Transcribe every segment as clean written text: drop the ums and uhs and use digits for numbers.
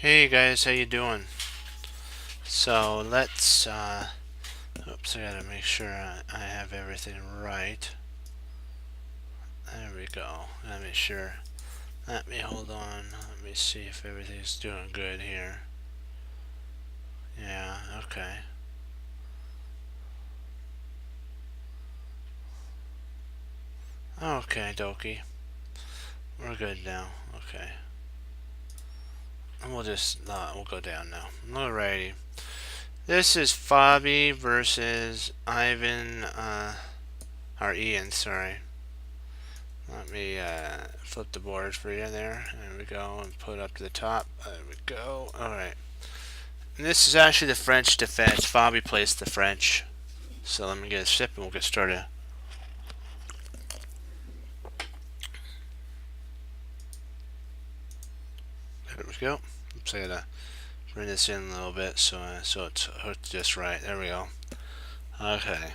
Hey guys, how you doing? So let's oops, I gotta make sure I have everything right. There we go. Let me sure. Let me hold on. Let me see if everything's doing good here. Yeah, okay. Okay, Dokie. We're good now. Okay. And we'll just we'll go down now. Alrighty. This is Fabi versus Ivan or Ian, sorry. Let me flip the board for you there. There we go, and put it up to the top. There we go. Alright. And this is actually the French defense. Fabi plays the French. So let me get a sip and we'll get started. There we go. Oops, I gotta bring this in a little bit so it's hooked just right. There we go. Okay.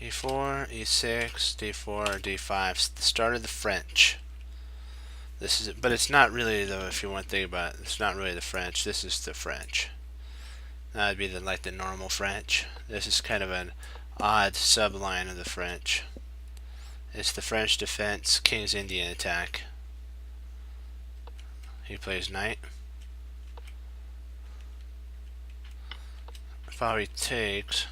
E4, E6, D4, D5. The start of the French. This is, but it's not really though. If you want to think about it, it's not really the French. This is the French. That'd be like the normal French. This is kind of an odd subline of the French. It's the French defense, King's Indian attack. He plays knight. Fabi takes,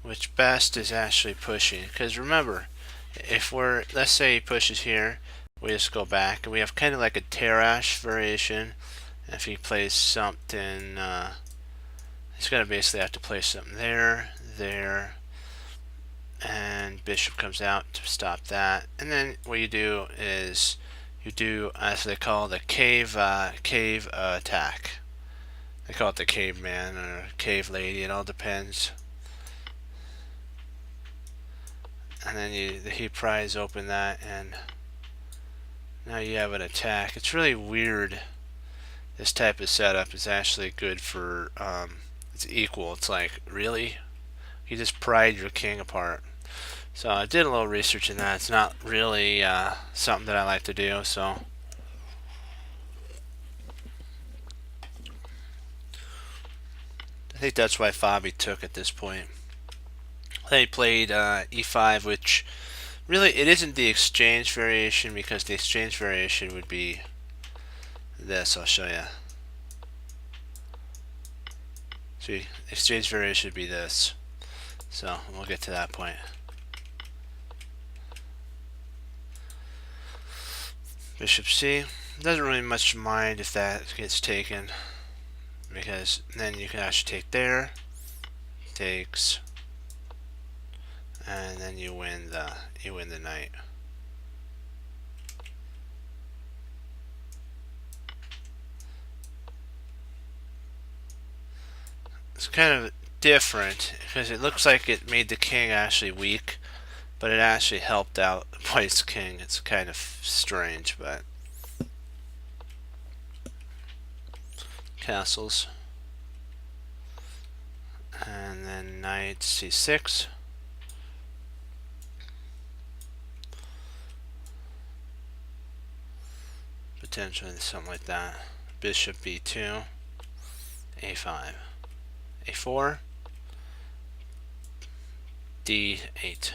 which best is actually pushing. Because remember, if let's say he pushes here, we just go back, and we have kind of like a Tarrasch variation. If he plays something, he's going to basically have to play something there, and bishop comes out to stop that. And then what you do is you do, as they call the cave attack. They call it the caveman or cave lady. It all depends. And then he pries open that, and now you have an attack. It's really weird. This type of setup is actually good for it's equal. It's like, really, you just pried your king apart. So I did a little research in that. It's not really something that I like to do. So I think that's why Fabi took at this point. They played e5, which really it isn't the exchange variation, because the exchange variation would be this. I'll show you. See, exchange variation would be this. So we'll get to that point. Bishop C. Doesn't really much mind if that gets taken, because then you can actually take there. Takes, and then you win the knight. It's kind of different because it looks like it made the king actually weak, but it actually helped out White's king. It's kind of strange, but castles, and then knight c6. Potentially something like that. Bishop b2, a5, a4, d8.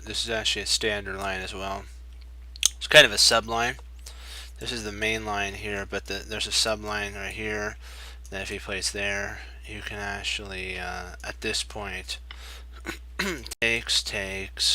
This is actually a standard line as well. It's kind of a subline. This is the main line here, but there's a subline right here that if he plays there, you can actually at this point takes,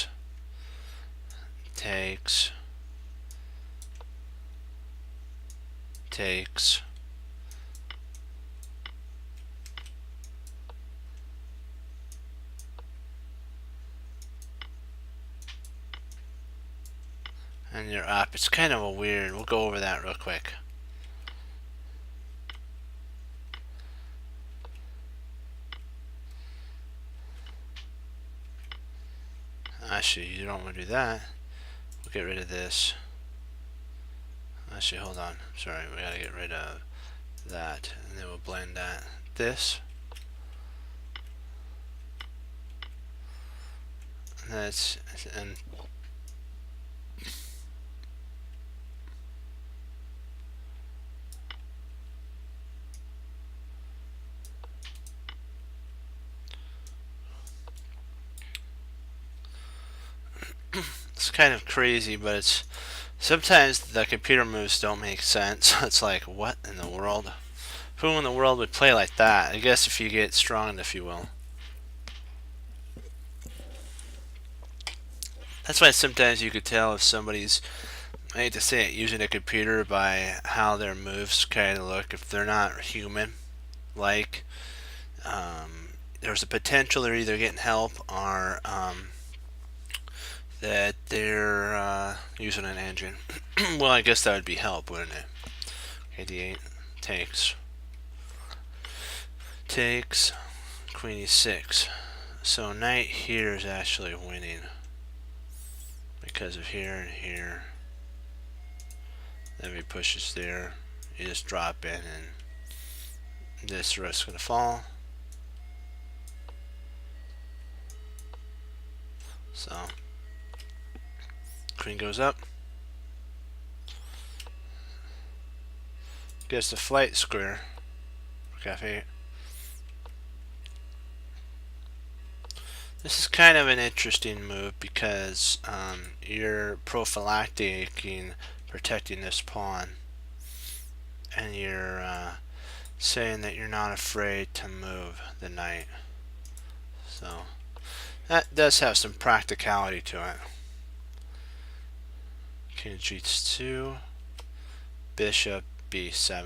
and you're up. It's kind of a weird. We'll go over that real quick. Actually, you don't want to do that. We'll get rid of this. Actually, hold on. Sorry, we gotta get rid of that, and then we'll blend that. This. And that's, and it's kind of crazy, but it's sometimes the computer moves don't make sense. It's like, what in the world? Who in the world would play like that? I guess if you get strong, if you will. That's why sometimes you could tell if somebody's, I hate to say it, using a computer by how their moves kind of look. If they're not human, like, there's a potential they're either getting help or that they're using an engine. Well, I guess that would be help, wouldn't it? Okay, d8 takes queen e6. So knight here is actually winning because of here and here. Then if he pushes there, you just drop in and this rook's going to fall. So queen goes up. Gets the flight square. Cafe. This is kind of an interesting move because you're prophylacticing protecting this pawn, and you're saying that you're not afraid to move the knight. So that does have some practicality to it. King g2, bishop b7,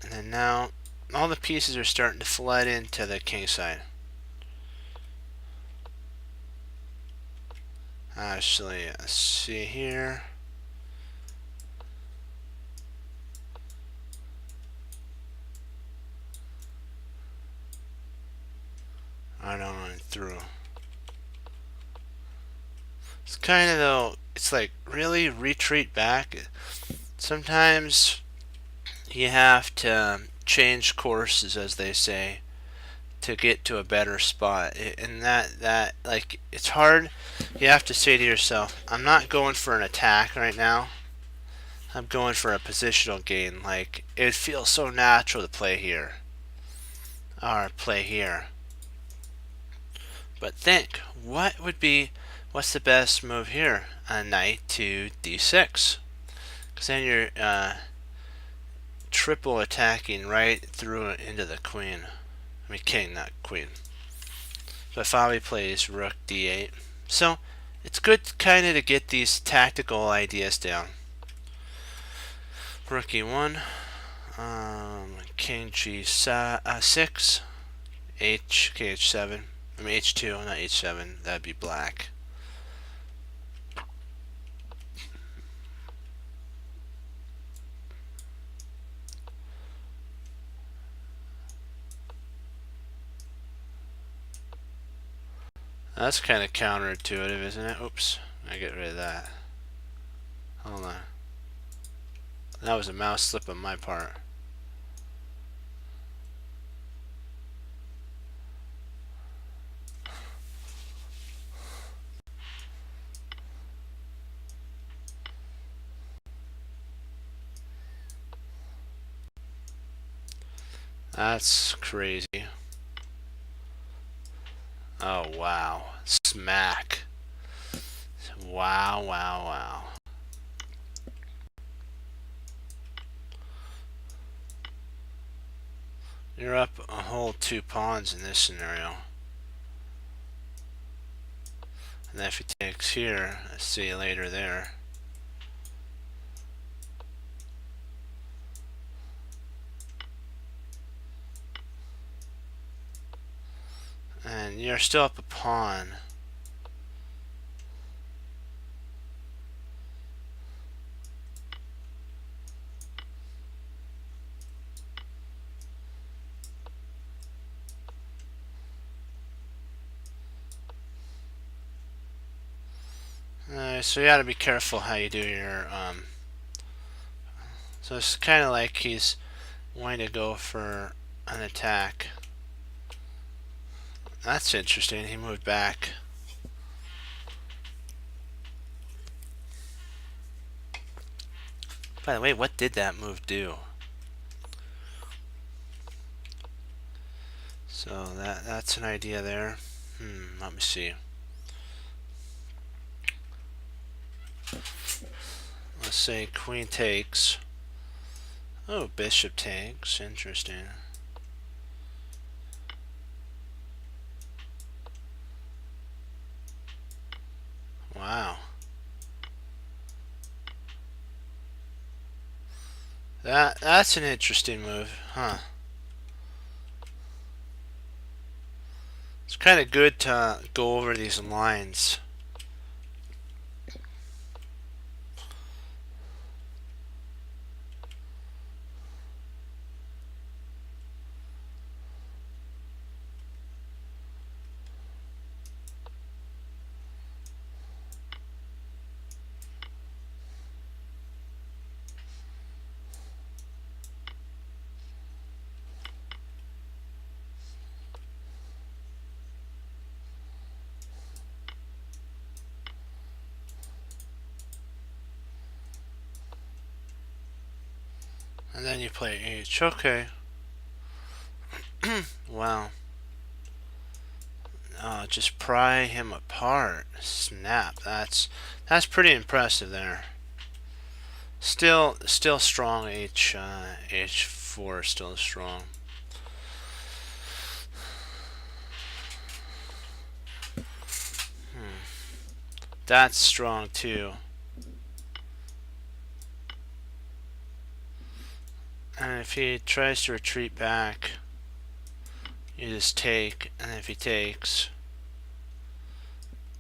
and then now all the pieces are starting to flood into the king side. Actually, let's see here. I don't run through. It's kind of though, it's like really retreat back. Sometimes you have to change courses, as they say, to get to a better spot. And that like, it's hard. You have to say to yourself, I'm not going for an attack right now. I'm going for a positional gain. Like, it feels so natural to play here or play here. But think, what's the best move here? A knight to d6. Because then you're triple attacking right through into the queen. I mean king, not queen. But Fabi plays rook d8. So it's good kind of to get these tactical ideas down. Rook e1, king g6, kh7. I mean h2, not h7. That'd be black. That's kind of counterintuitive, isn't it? Oops, I get rid of that. Hold on. That was a mouse slip on my part. That's crazy. Oh, wow. Smack. Wow, wow, wow. You're up a whole 2 pawns in this scenario. And then if he takes here, I'll see you later there. And you're still up a pawn. So you gotta be careful how you do your So it's kind of like he's wanting to go for an attack. That's interesting. He moved back. By the way, what did that move do? So that's an idea there. Let me see. Let's say queen takes. Oh, bishop takes. Interesting. Wow. That's an interesting move, huh? It's kind of good to go over these lines. And then you play H. Okay. Wow. Just pry him apart. Snap. That's pretty impressive there. Still strong. H4 still strong. That's strong too. And if he tries to retreat back, you just take, and if he takes,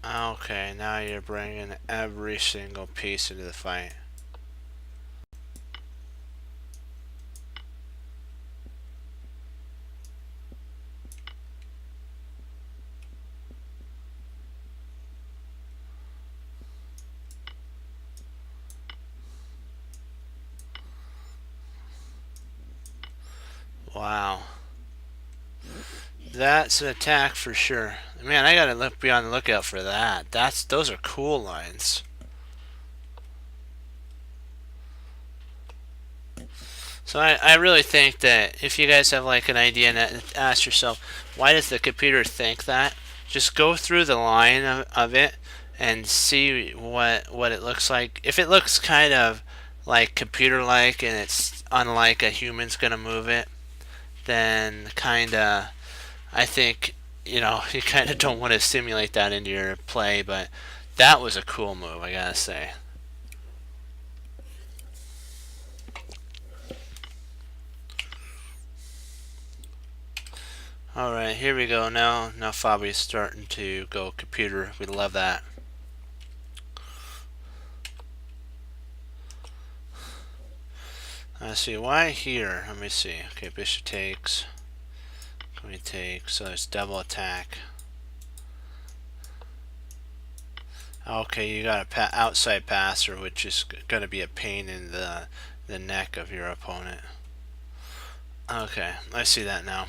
okay, now you're bringing every single piece into the fight. Wow. That's an attack for sure. Man, I gotta be on the lookout for that. Those are cool lines. So I really think that if you guys have like an idea and ask yourself, why does the computer think that? Just go through the line of it and see what it looks like. If it looks kind of like computer-like and it's unlike a human's gonna move it, then kinda I think you kind of don't want to simulate that into your play. But that was a cool move, I gotta say. Alright, here we go now. Now Fabi's starting to go computer. We love that. Let's see, why here? Let me see. Okay, bishop takes. Queen takes, so it's double attack. Okay, you got a outside passer, which is going to be a pain in the neck of your opponent. Okay, I see that now.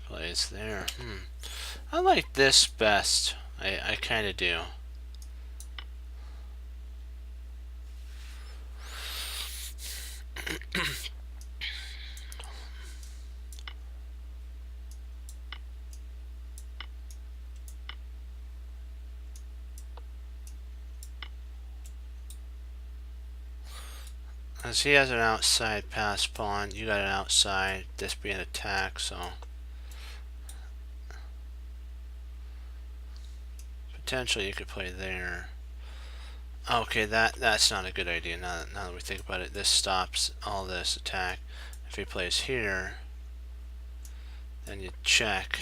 Plays there. I like this best. I kind of do. As he has an outside pass pawn, you got an outside, this being attack, so potentially you could play there. Okay, that's not a good idea now that we think about it. This stops all this attack. If he plays here, then you check.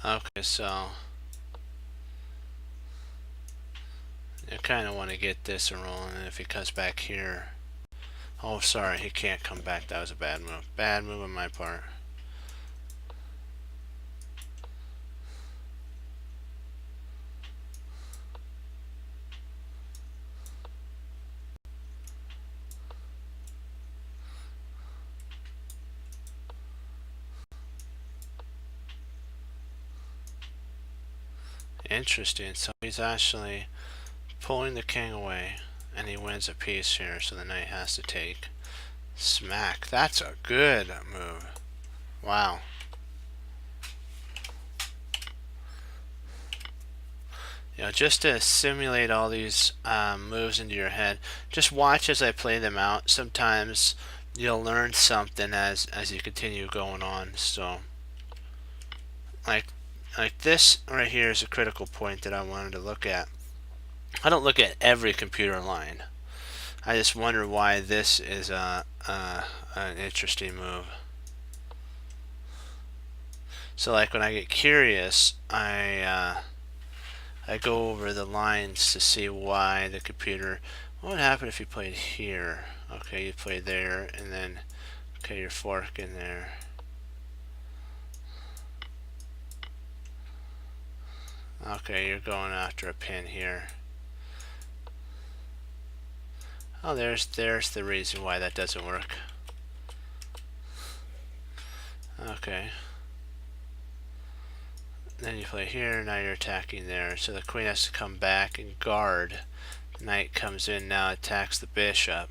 Okay, so I kind of want to get this rolling, and if he comes back here... Oh, sorry, he can't come back. That was a bad move. Bad move on my part. Interesting. So he's actually pulling the king away, and he wins a piece here, so the knight has to take. Smack. That's a good move. Wow. You know, just to simulate all these moves into your head, just watch as I play them out. Sometimes you'll learn something as you continue going on. So, like this right here is a critical point that I wanted to look at. I don't look at every computer line. I just wonder why this is an interesting move. So, like when I get curious, I go over the lines to see why the computer... What would happen if you played here? Okay, you played there, and then... Okay, your fork in there. Okay, you're going after a pin here. Oh, there's the reason why that doesn't work. Okay. Then you play here, now you're attacking there. So the queen has to come back and guard. Knight comes in, now attacks the bishop,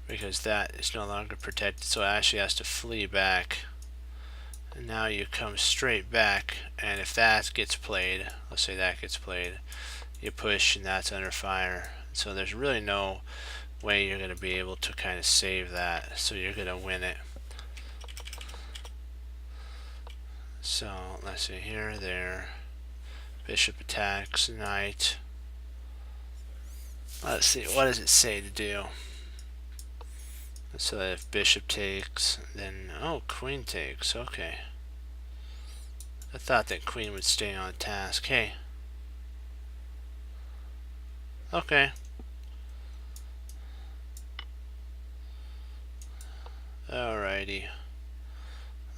because that is no longer protected, so it actually has to flee back. And now you come straight back, and if that gets played, let's say that gets played, you push and that's under fire. So there's really no way you're going to be able to kind of save that, so you're going to win it. So let's see here, there, bishop attacks, knight. Let's see, what does it say to do? So that if bishop takes, then, oh, queen takes, okay. I thought that queen would stay on task. Hey. Okay. Alrighty.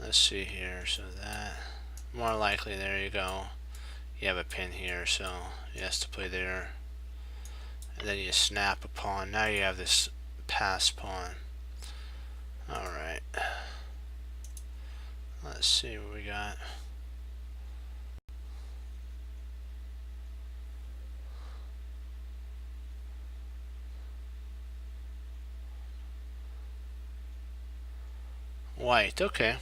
Let's see here, so that, more likely, there you go. You have a pin here, so he has to play there. And then you snap a pawn. Now you have this pass pawn. Alright. Let's see what we got. White, okay.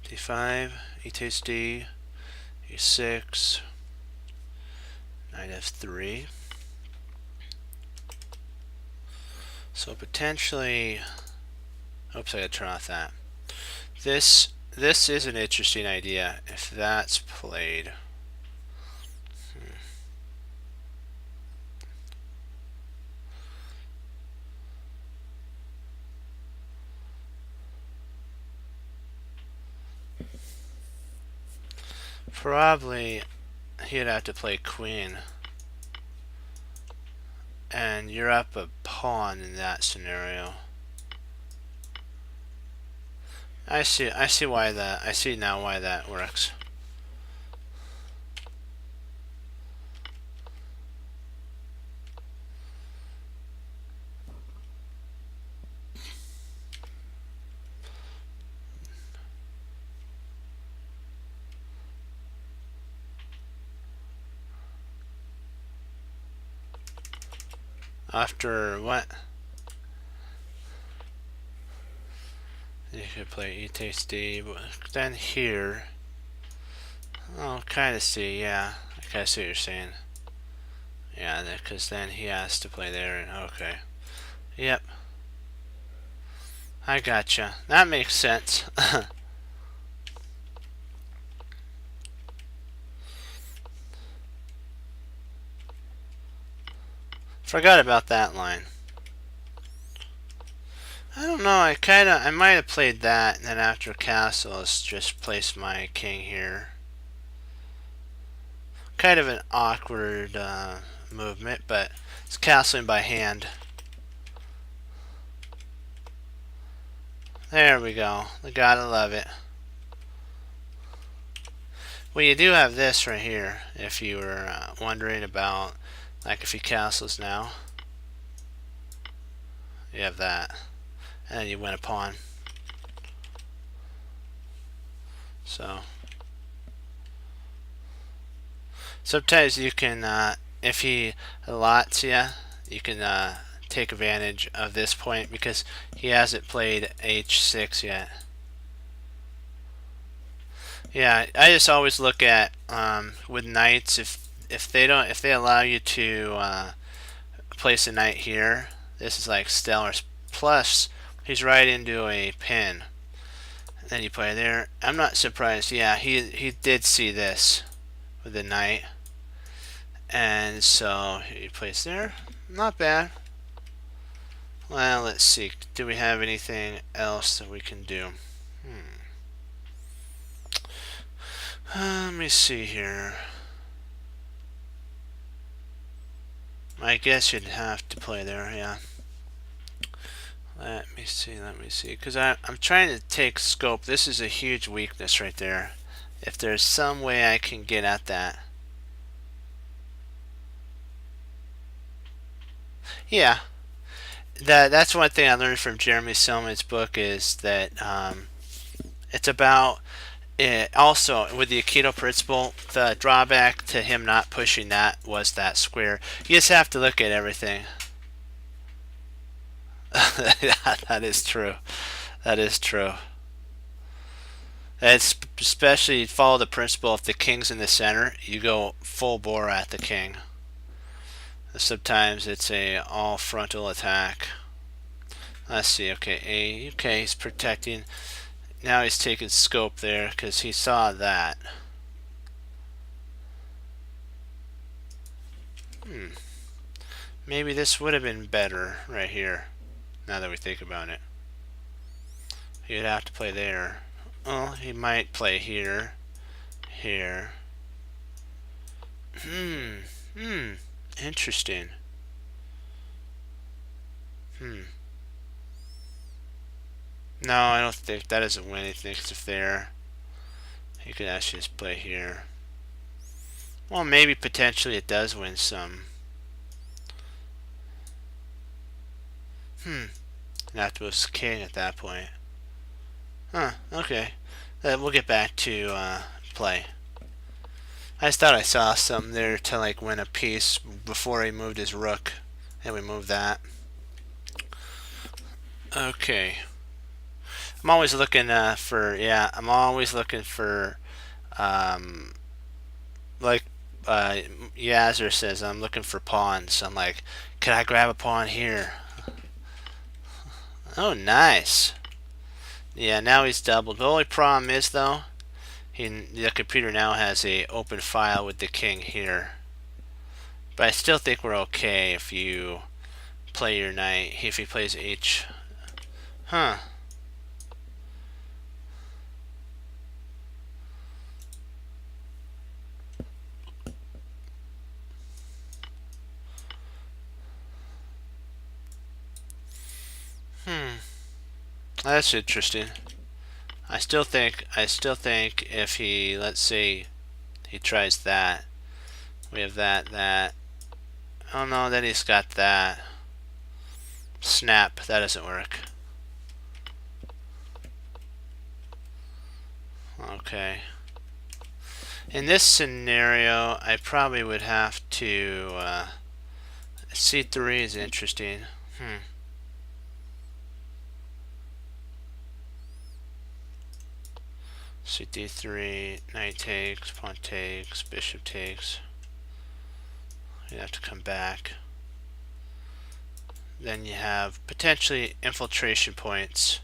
D5, e takes D, e6, knight f3. So potentially, oops, I gotta turn off that. This is an interesting idea if that's played. Probably he'd have to play queen, and you're up a pawn in that scenario. I see why that, I see now why that works. After what? You could play e takes D, but then here. Oh, kind of see, yeah. I kind of see what you're saying. Yeah, because then he has to play there, and okay. Yep. I gotcha. That makes sense. Forgot about that line. I don't know. I might have played that, and then after castles, just placed my king here. Kind of an awkward movement, but it's castling by hand. There we go. I gotta love it. Well, you do have this right here, if you were wondering about, like, if he castles now. You have that. And then you win a pawn. So sometimes you can, if he allots you, you can take advantage of this point because he hasn't played h6 yet. Yeah, I just always look at with knights, if they allow you to place a knight here, this is like stellar. Plus, he's right into a pin. Then you play there. I'm not surprised. Yeah, he did see this with the knight, and so he plays there. Not bad. Well, let's see. Do we have anything else that we can do? Let me see here. I guess you'd have to play there, yeah. Let me see. Because I'm trying to take scope. This is a huge weakness right there. If there's some way I can get at that. Yeah. That's one thing I learned from Jeremy Silman's book is that it's about also with the Aikido principle, the drawback to him not pushing that was that square. You just have to look at everything. That is true. That is true. It's especially follow the principle if the king's in the center, you go full bore at the king. Sometimes it's a all frontal attack. Let's see. Okay, he's protecting. Now he's taking scope there because he saw that. Maybe this would have been better right here. Now that we think about it, he'd have to play there. Well, he might play here, here. Interesting. No, I don't think that doesn't win anything. Because if there, he could actually just play here. Well, maybe potentially it does win some. That was king at that point. Huh, okay. We'll get back to play. I just thought I saw something there to like win a piece before he moved his rook. And we moved that. Okay. I'm always looking I'm always looking for like Yazzer says, I'm looking for pawns. I'm like, can I grab a pawn here? Oh, nice. Yeah, now he's doubled. The only problem is though, the computer now has a open file with the king here. But I still think we're okay if you play your knight. If he plays h, huh? That's interesting. I still think if he, let's say, he tries that, we have that. Oh no, then he's got that. Snap, that doesn't work. Okay. In this scenario, I probably would have to, C3 is interesting. C3, knight takes, pawn takes, bishop takes. You have to come back. Then you have potentially infiltration points.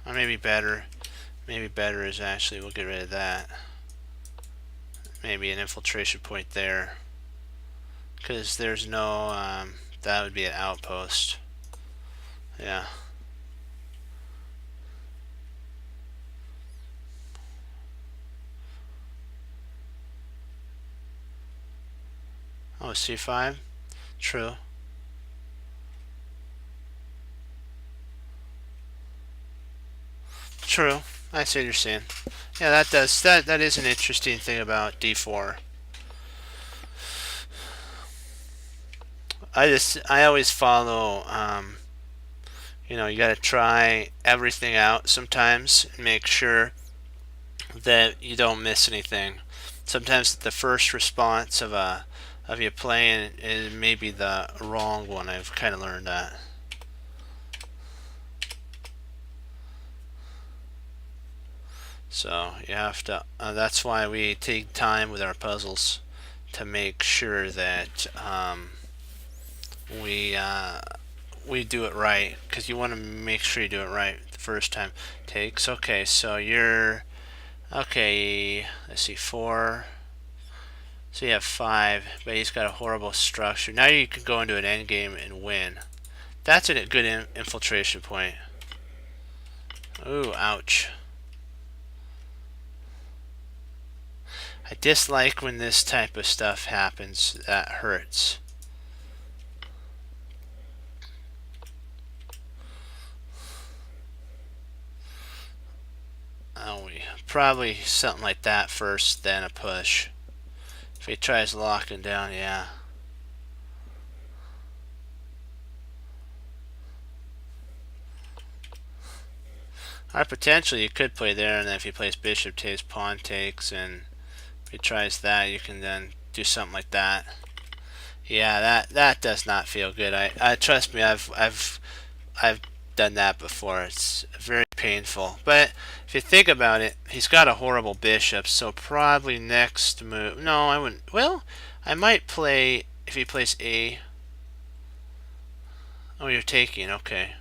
Or maybe better. Maybe better is actually, we'll get rid of that. Maybe an infiltration point there. Because there's no, that would be an outpost. Yeah. Oh, c5. True. True. I see what you're saying. Yeah, that is an interesting thing about d4. I always follow you got to try everything out sometimes and make sure that you don't miss anything. Sometimes the first response of you playing is maybe the wrong one. I've kind of learned that. So you have to. That's why we take time with our puzzles to make sure that we we do it right, because you want to make sure you do it right the first time. Takes. Okay, so you're okay. Let's see, 4. So you have 5, but he's got a horrible structure. Now you can go into an endgame and win. That's a good infiltration point. Ooh, ouch. I dislike when this type of stuff happens. That hurts. Oh, probably something like that first, then a push. If he tries locking down, yeah. Or potentially you could play there, and then if he plays bishop takes, pawn takes, and if he tries that, you can then do something like that. Yeah, that does not feel good. I trust me, I've done that before. It's very painful. But if you think about it, he's got a horrible bishop, so probably next move. No, I wouldn't. Well, I might play if he plays A. Oh, you're taking. Okay.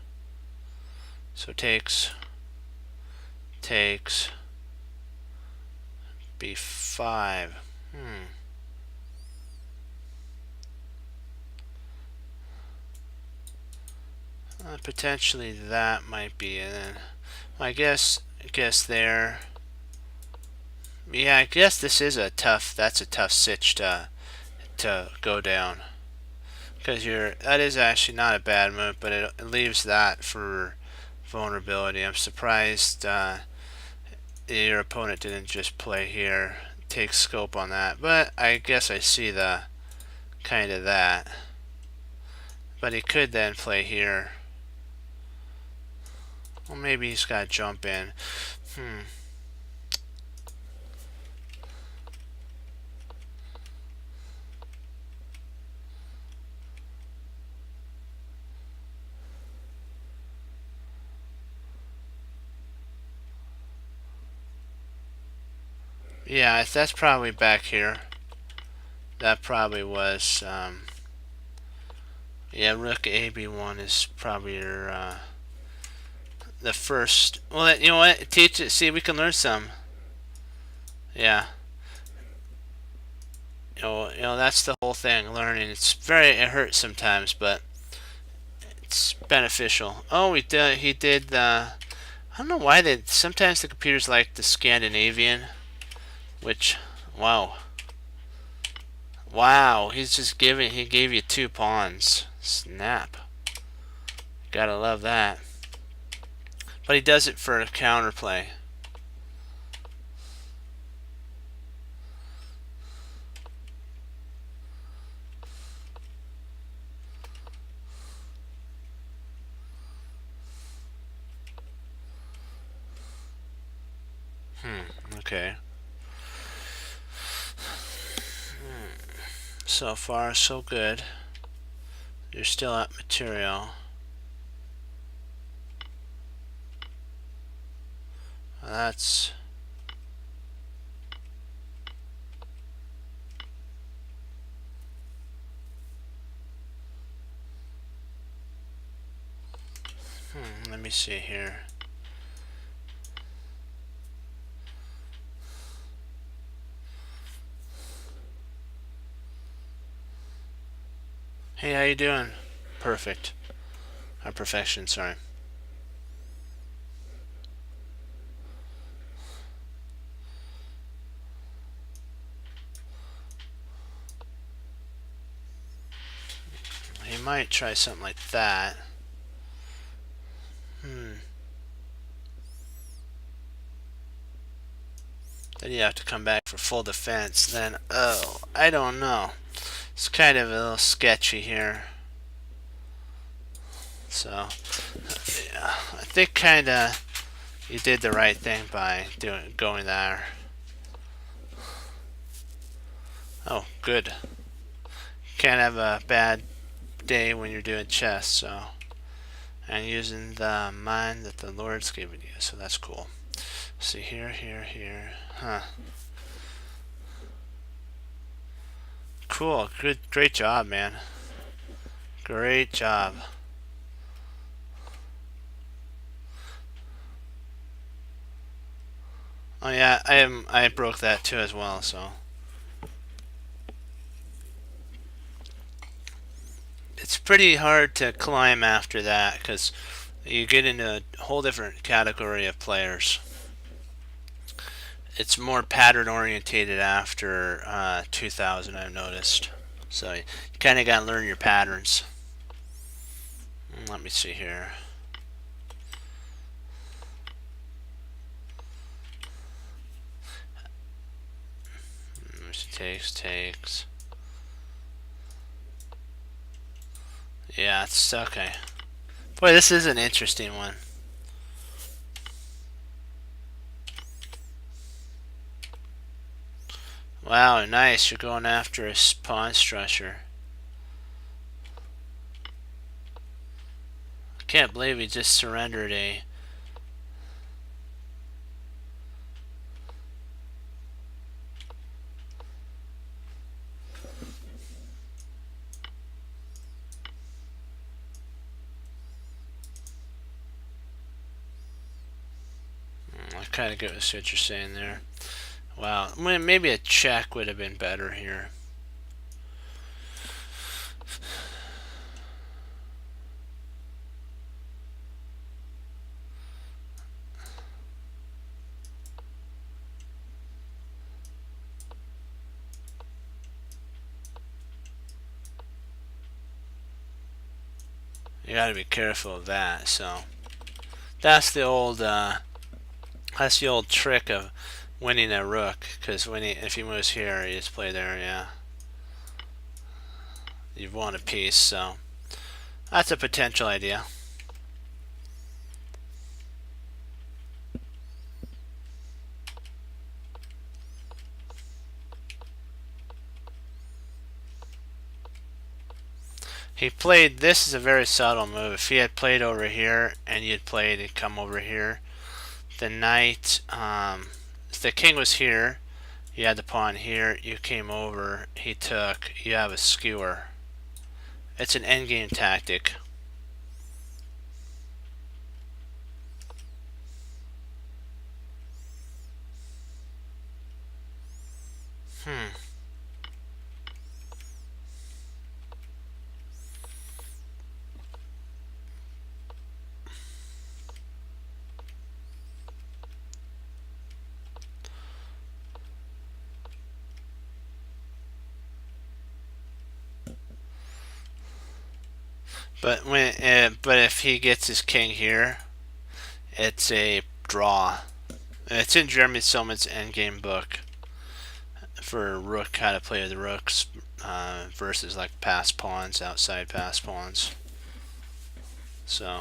So takes, takes, B5. Potentially that might be it. Then, well, I guess there. Yeah, I guess this is a tough. That's a tough sitch to go down, because that is actually not a bad move, but it leaves that for vulnerability. I'm surprised your opponent didn't just play here, take scope on that. But I guess I see the kind of that. But he could then play here. Well, maybe he's got to jump in. Yeah, that's probably back here. That probably was. Yeah, Rook AB1 is probably your the first. Well, you know what? Teach it. See, we can learn some. Yeah. That's the whole thing. Learning. It hurts sometimes, but it's beneficial. Oh, he did the. I don't know why sometimes the computers like the Scandinavian, which, wow. Wow, he gave you 2 pawns. Snap. Gotta love that. But he does it for a counterplay. Okay. So far, so good. You're still at material. That's... let me see here. Hey, how you doing? Perfect. Or perfection, sorry. He might try something like that. Then you have to come back for full defense. Then, oh, I don't know. It's kind of a little sketchy here. So, yeah, I think kind of you did the right thing by going there. Oh, good. Can't have a bad day when you're doing chess. So, and using the mind that the Lord's given you. So that's cool. See here, here. Huh. Cool. Good. Great job, man. Great job. Oh yeah, I broke that too as well, so it's pretty hard to climb after that because you get into a whole different category of players. It's more pattern orientated after 2000, I've noticed. So you kind of got to learn your patterns. Let me see here. Takes. Yeah, it's okay. Boy, this is an interesting one. Wow, nice. You're going after a pawn strusher. I can't believe he just surrendered a... I kind of get what you're saying there. Wow, maybe a check would have been better here. You got to be careful of that. So that's the old trick of winning a rook, because if he moves here, you just play there. Yeah, you've won a piece. So that's a potential idea. He played, this is a very subtle move. If he had played over here and you'd played and come over here, the knight, if the king was here, you had the pawn here, you came over, he took, you have a skewer. It's an endgame tactic. But if he gets his king here, it's a draw. It's in Jeremy Silman's endgame book for rook, how to play the rooks versus like pass pawns, outside pass pawns. So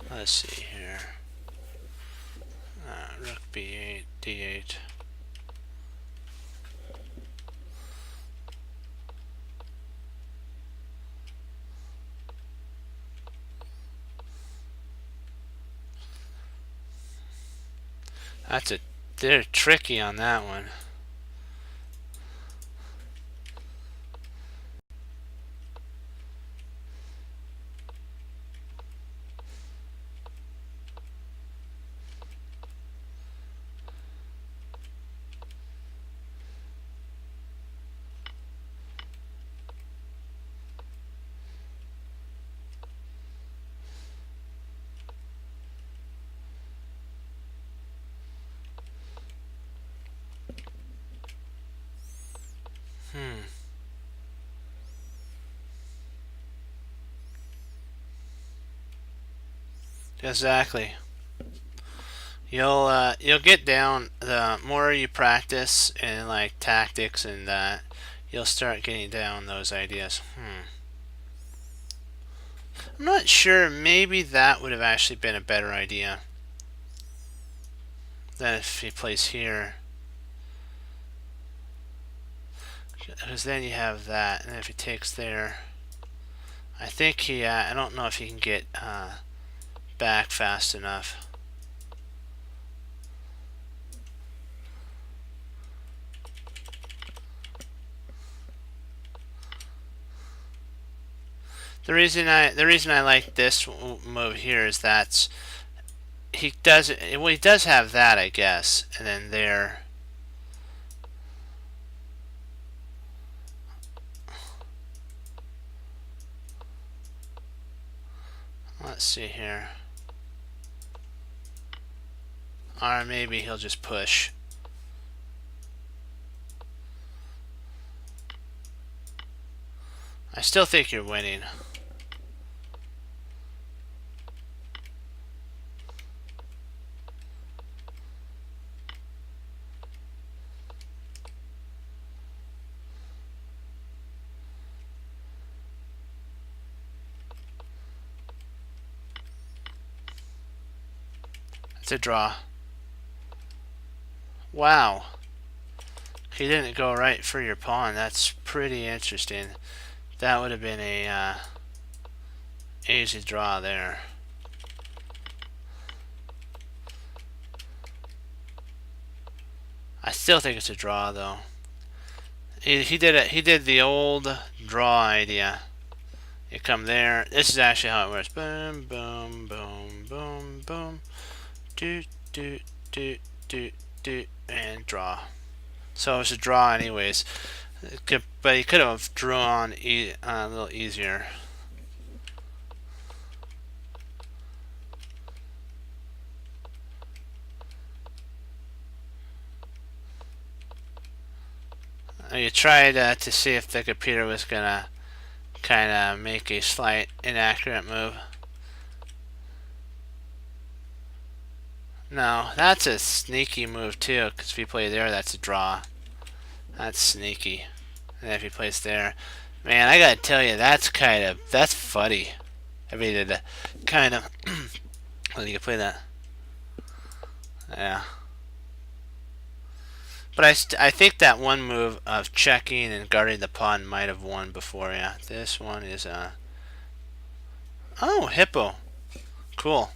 let's see here. Rook b8, d8. They're tricky on that one. Exactly. You'll get down the more you practice in like tactics and that you'll start getting down those ideas. I'm not sure. Maybe that would have actually been a better idea than if he plays here. Because then you have that, and if he takes there, I think he. I don't know if he can get back fast enough. The reason I like this move here is that he does well, he does have that, I guess, and then there. Let's see here. Or maybe he'll just push. I still think you're winning. It's a draw. Wow. He didn't go right for your pawn. That's pretty interesting. That would have been a easy draw there. I still think it's a draw though. He did the old draw idea. You come there. This is actually how it works. Boom, boom, boom, boom, boom. Do, do, do, do, do, and draw. So it's a draw anyways. But he could have drawn a little easier. You tried to see if the computer was gonna kind of make a slight inaccurate move. No, that's a sneaky move too, because if you play there, that's a draw. That's sneaky. And if he plays there, man, I gotta tell you, that's funny. I mean, it kind of. Well, you can play that. Yeah. But I think that one move of checking and guarding the pawn might have won before. Yeah, this one is oh, hippo. Cool.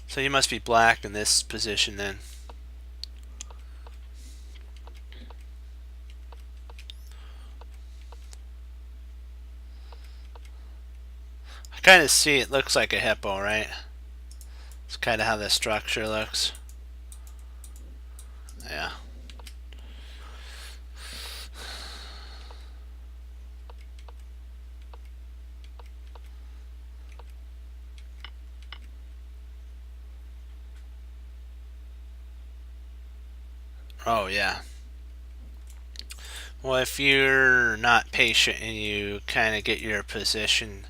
So you must be black in this position then. I kind of see it looks like a hippo, right? It's kind of how the structure looks. Yeah. Oh, yeah. Well, if you're not patient and you kind of get your position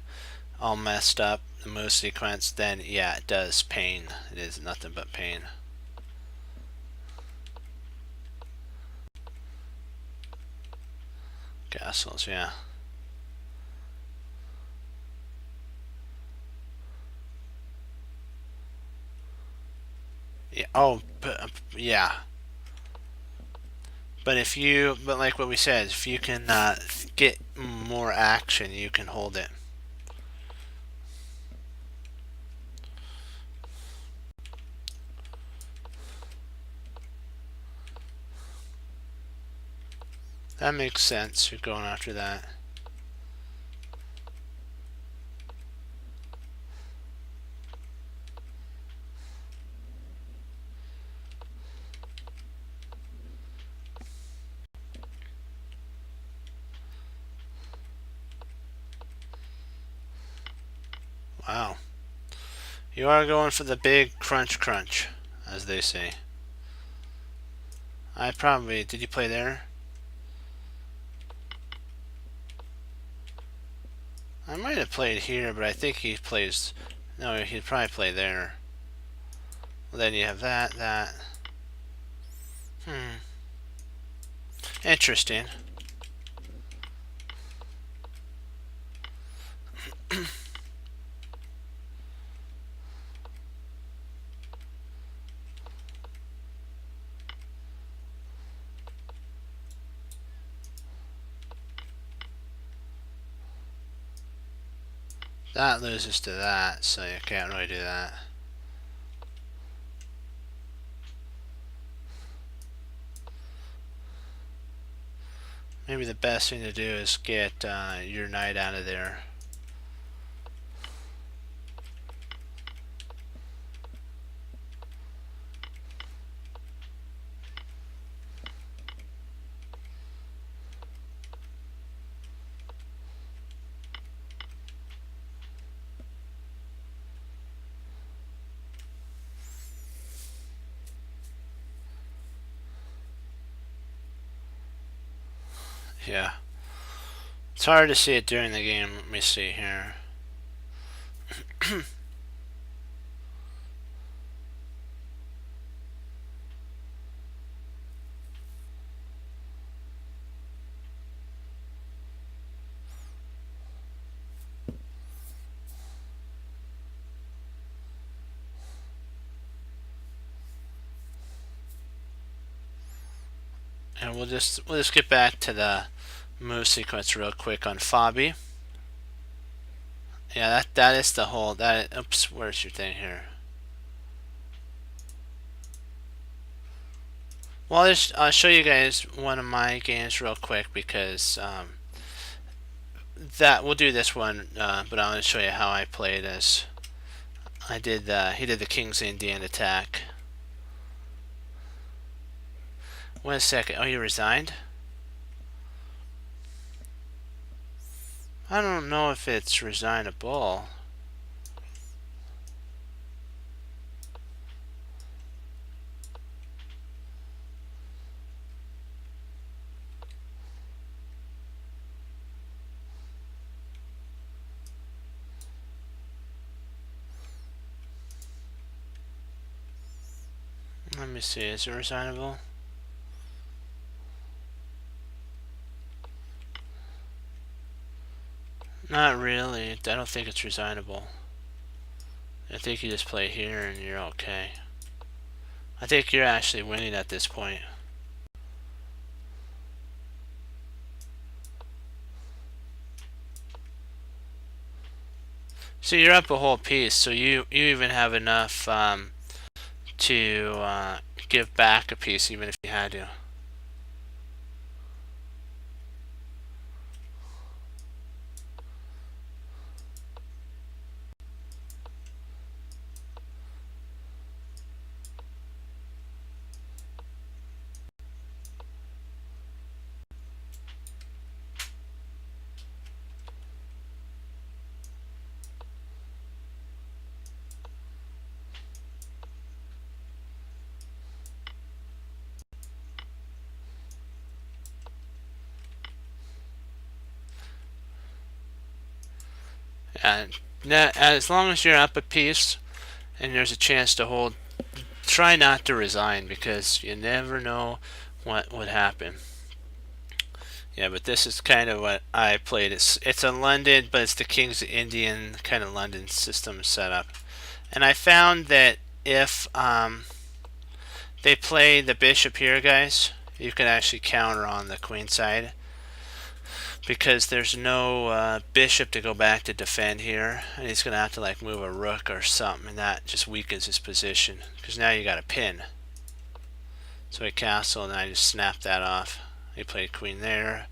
all messed up, the move sequence, then yeah, it does pain. It is nothing but pain. Castles, yeah. Yeah. Oh, yeah. But but like what we said, if you can get more action, you can hold it. That makes sense. You're going after that. Wow. You are going for the big crunch crunch, as they say. I probably... Did you play there? I might have played here, but I think he plays... No, he'd probably play there. Well, then you have that. Interesting. That loses to that, so you can't really do that. Maybe the best thing to do is get your knight out of there. Yeah. It's hard to see it during the game. Let me see here. And we'll just get back to the move sequence real quick on Fabi. Yeah, that is the whole that. Oops, where's your thing here? Well, I'll show you guys one of my games real quick because that we'll do this one, but I want to show you how I played as I did. He did the King's Indian attack. Wait a second. Oh, you resigned? I don't know if it's resignable. Let me see. Is it resignable? Not really. I don't think it's resignable. I think you just play here and you're okay. I think you're actually winning at this point. So you're up a whole piece, so you even have enough to give back a piece even if you had to. And as long as you're up a piece and there's a chance to hold, try not to resign because you never know what would happen. Yeah, but this is kind of what I played. It's a London, but it's the King's Indian kind of London system setup. And I found that if they play the bishop here, guys, you can actually counter on the queen side because there's no bishop to go back to defend here, and he's gonna have to like move a rook or something, and that just weakens his position because now you got a pin. So he castled, and I just snapped that off. He played queen there,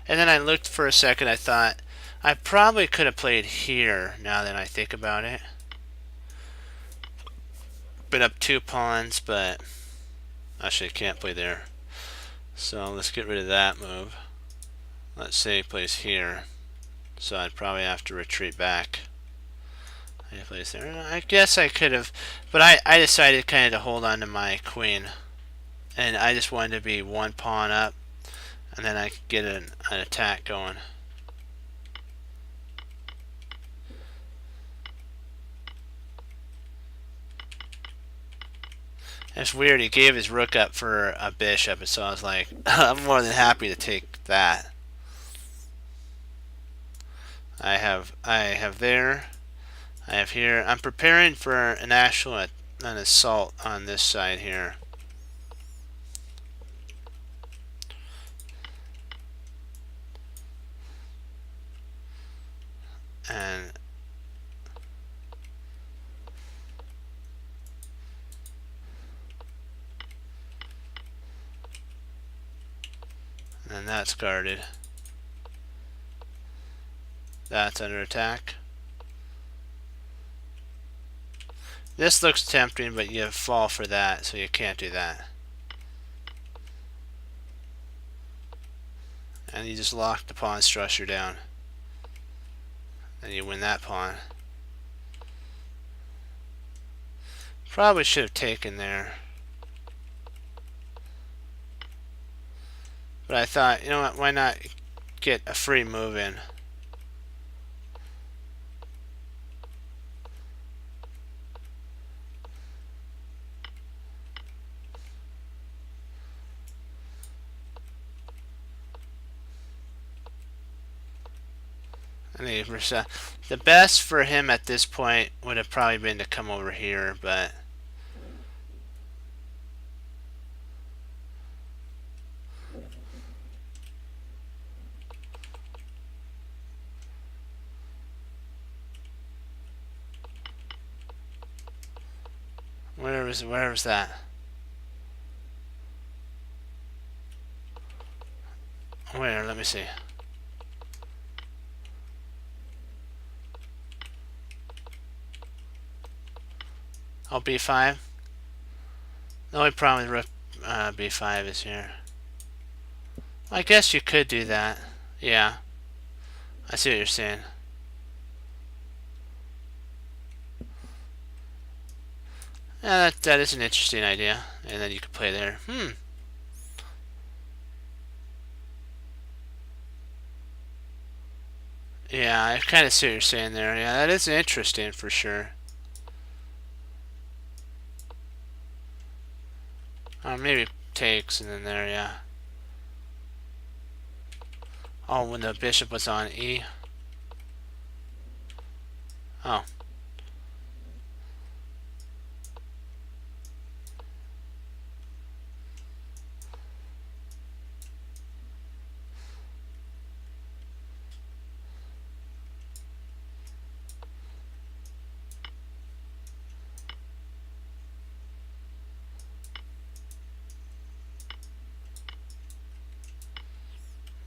and then I looked for a second. I thought I probably could have played here. Now that I think about it, been up 2 pawns, but actually I can't play there. So let's get rid of that move. Let's say he plays here, so I'd probably have to retreat back. Any place there. I guess I could have, but I decided kind of to hold on to my queen, and I just wanted to be one pawn up, and then I could get an attack going. It's weird, he gave his rook up for a bishop, and so I was like, I'm more than happy to take that. I have there, I have here. I'm preparing for an actual an assault on this side here. And that's guarded. That's under attack. This looks tempting, but you fall for that, so you can't do that. And you just lock the pawn structure down. And you win that pawn. Probably should have taken there. But I thought, you know what, why not get a free move in? The best for him at this point would have probably been to come over here, but where was that? Where? Let me see. Oh, b5. The only problem with rook b5 is here. Well, I guess you could do that. Yeah. I see what you're saying. Yeah, that is an interesting idea. And then you could play there. Yeah, I kind of see what you're saying there. Yeah, that is interesting for sure. Maybe takes and then there, yeah. Oh, when the bishop was on E. Oh.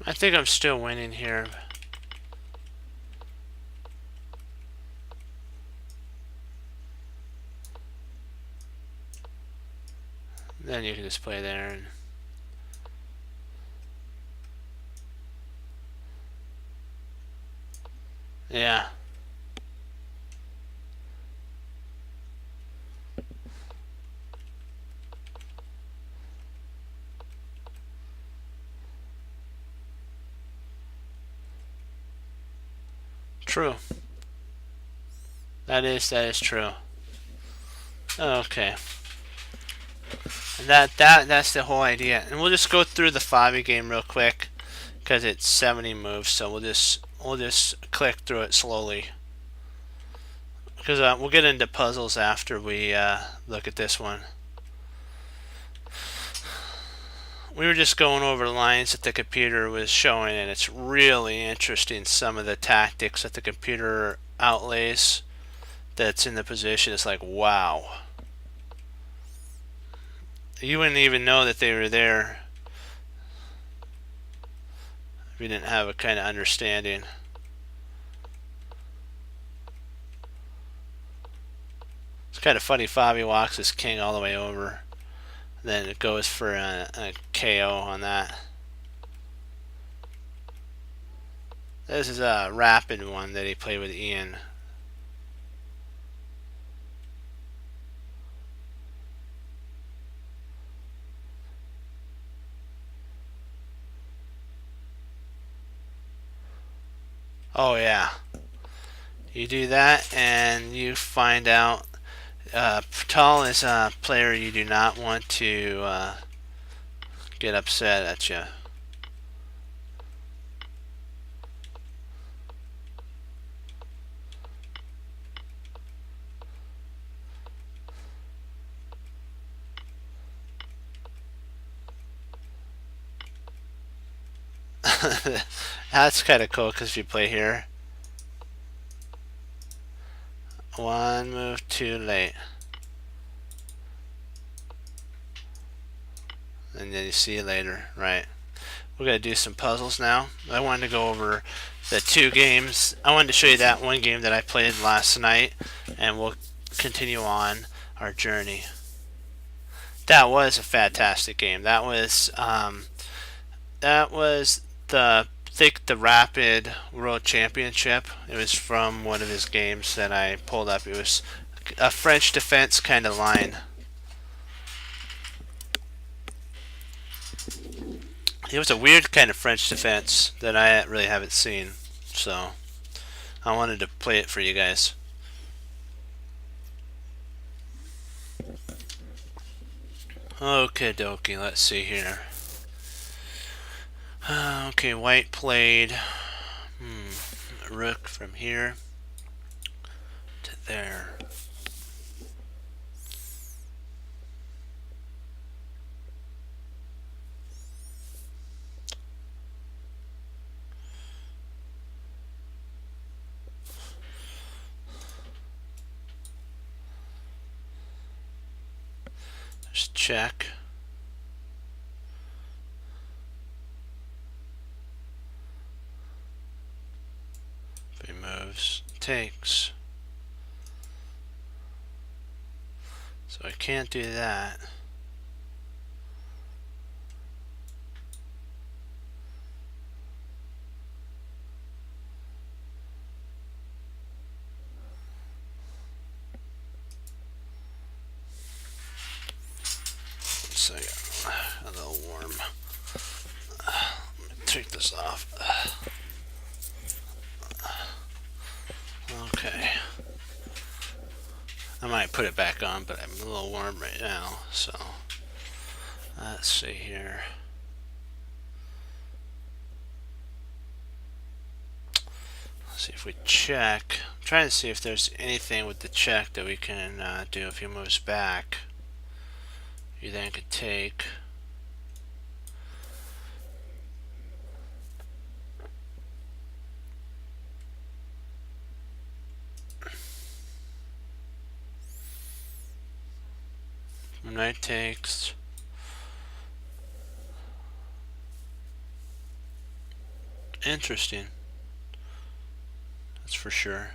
I think I'm still winning here. Then you can just play there and yeah. True. That is true. Okay. And that's the whole idea. And we'll just go through the Fabi game real quick because it's 70 moves, so we'll just click through it slowly. Because we'll get into puzzles after we look at this one. We were just going over the lines that the computer was showing, and it's really interesting some of the tactics that the computer outlays that's in the position. It's like, wow. You wouldn't even know that they were there if you didn't have a kind of understanding. It's kind of funny, Fabi walks his king all the way over. Then it goes for a KO on that. This is a rapid one that he played with Ian. Oh yeah. You do that and you find out Patal is a player you do not want to get upset at you. That's kind of cool because if you play here, one move too late. And then you see you later, right? We're going to do some puzzles now. I wanted to go over the two games. I wanted to show you that one game that I played last night, and we'll continue on our journey. That was a fantastic game. That was the the Rapid World Championship. It was from one of his games that I pulled up. It was a French defense kind of line. It was a weird kind of French defense that I really haven't seen. So I wanted to play it for you guys. Okay, dokie, let's see here. Okay, white played rook from here to there. Just check. If he moves, takes. So I can't do that. So a little warm. Let me take this off. Okay. I might put it back on, but I'm a little warm right now, so let's see here. Let's see if we check. I'm trying to see if there's anything with the check that we can do if he moves back. You then could take. Knight takes. Interesting. That's for sure.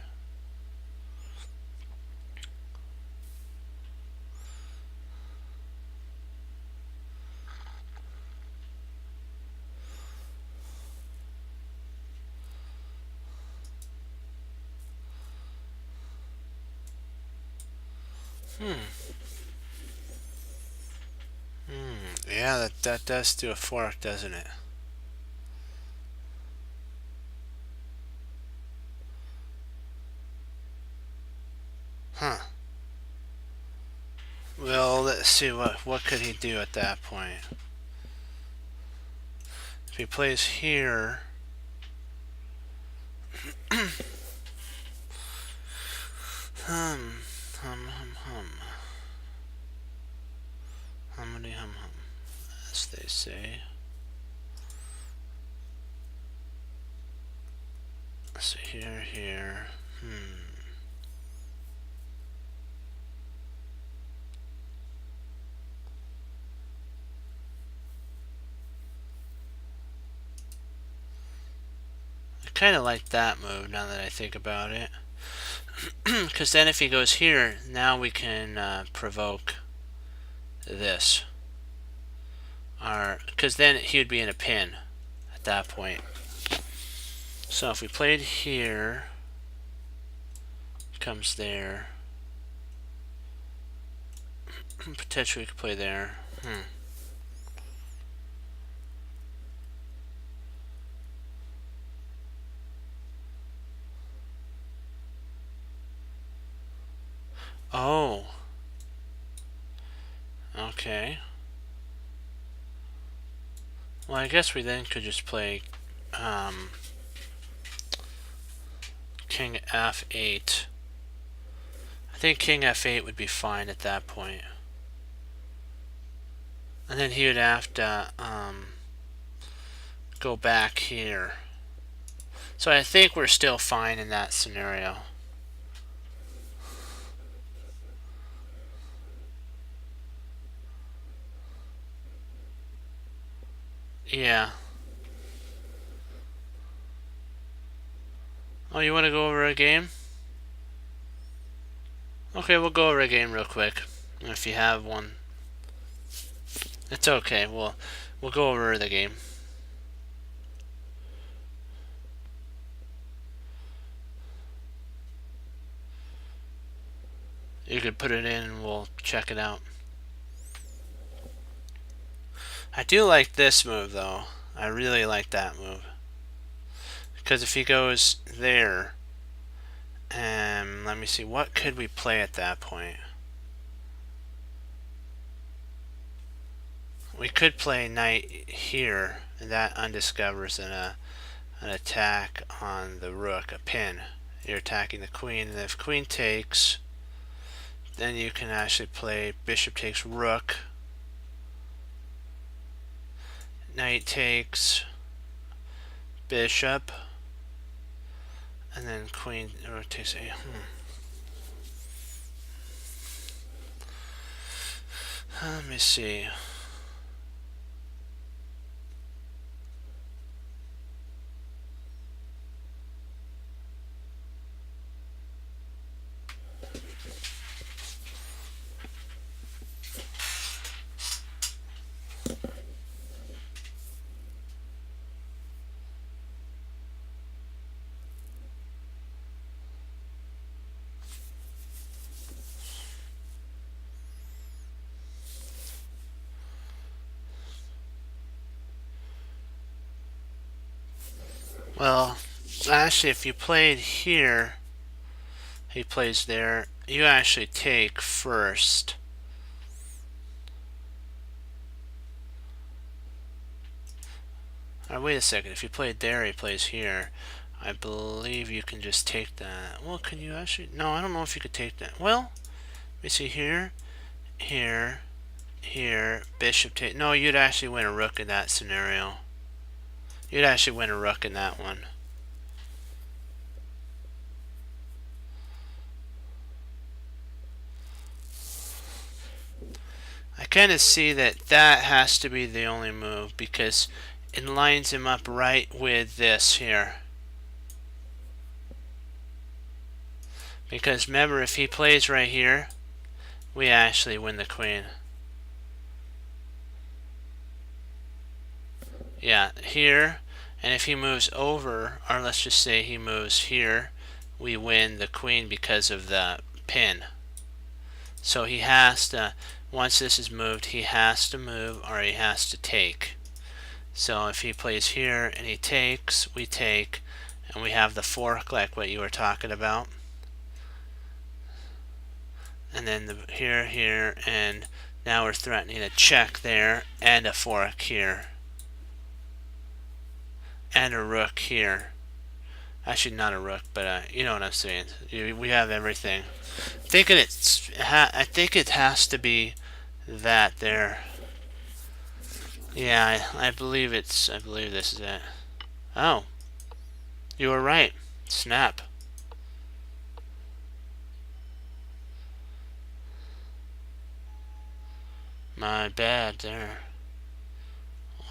Yeah, that does do a fork, doesn't it? Huh. Well, let's see what could he do at that point. If he plays here, hummity hum hum, as they say. Let's see here. I kind of like that move now that I think about it. Because then if he goes here, now we can provoke this. Because then he would be in a pin at that point. So if we played here, comes there. Potentially we could play there. Okay. Well, I guess we then could just play King F8. I think King F8 would be fine at that point. And then he would have to go back here. So I think we're still fine in that scenario. Yeah. Oh, you want to go over a game? Okay, we'll go over a game real quick. If you have one. It's okay. We'll go over the game. You could put it in and we'll check it out. I do like this move though. I really like that move. Because if he goes there, let me see, what could we play at that point? We could play knight here, and that undiscovers an attack on the rook, a pin. You're attacking the queen, and if queen takes, then you can actually play bishop takes rook, knight takes bishop, and then queen takes a. Let me see. Well, actually, if you played here, he plays there, you actually take first. Wait a second, if you played there, he plays here. I believe you can just take that. Well, can you actually? No, I don't know if you could take that. Well, let me see here, here, here, bishop take. No, you'd actually win a rook in that scenario. You'd actually win a rook in that one. I kind of see that that has to be the only move because it lines him up right with this here. Because remember, if he plays right here, we actually win the queen. Yeah, here, and if he moves over, or let's just say he moves here, we win the queen because of the pin. So he has to, once this is moved, he has to move or he has to take. So if he plays here and he takes, we take, and we have the fork like what you were talking about. And then here, here, and now we're threatening a check there and a fork here. And a rook here. Actually, not a rook, but you know what I'm saying. We have everything. I think it has to be that there. Yeah, I believe I believe this is it. Oh, you were right. Snap. My bad there.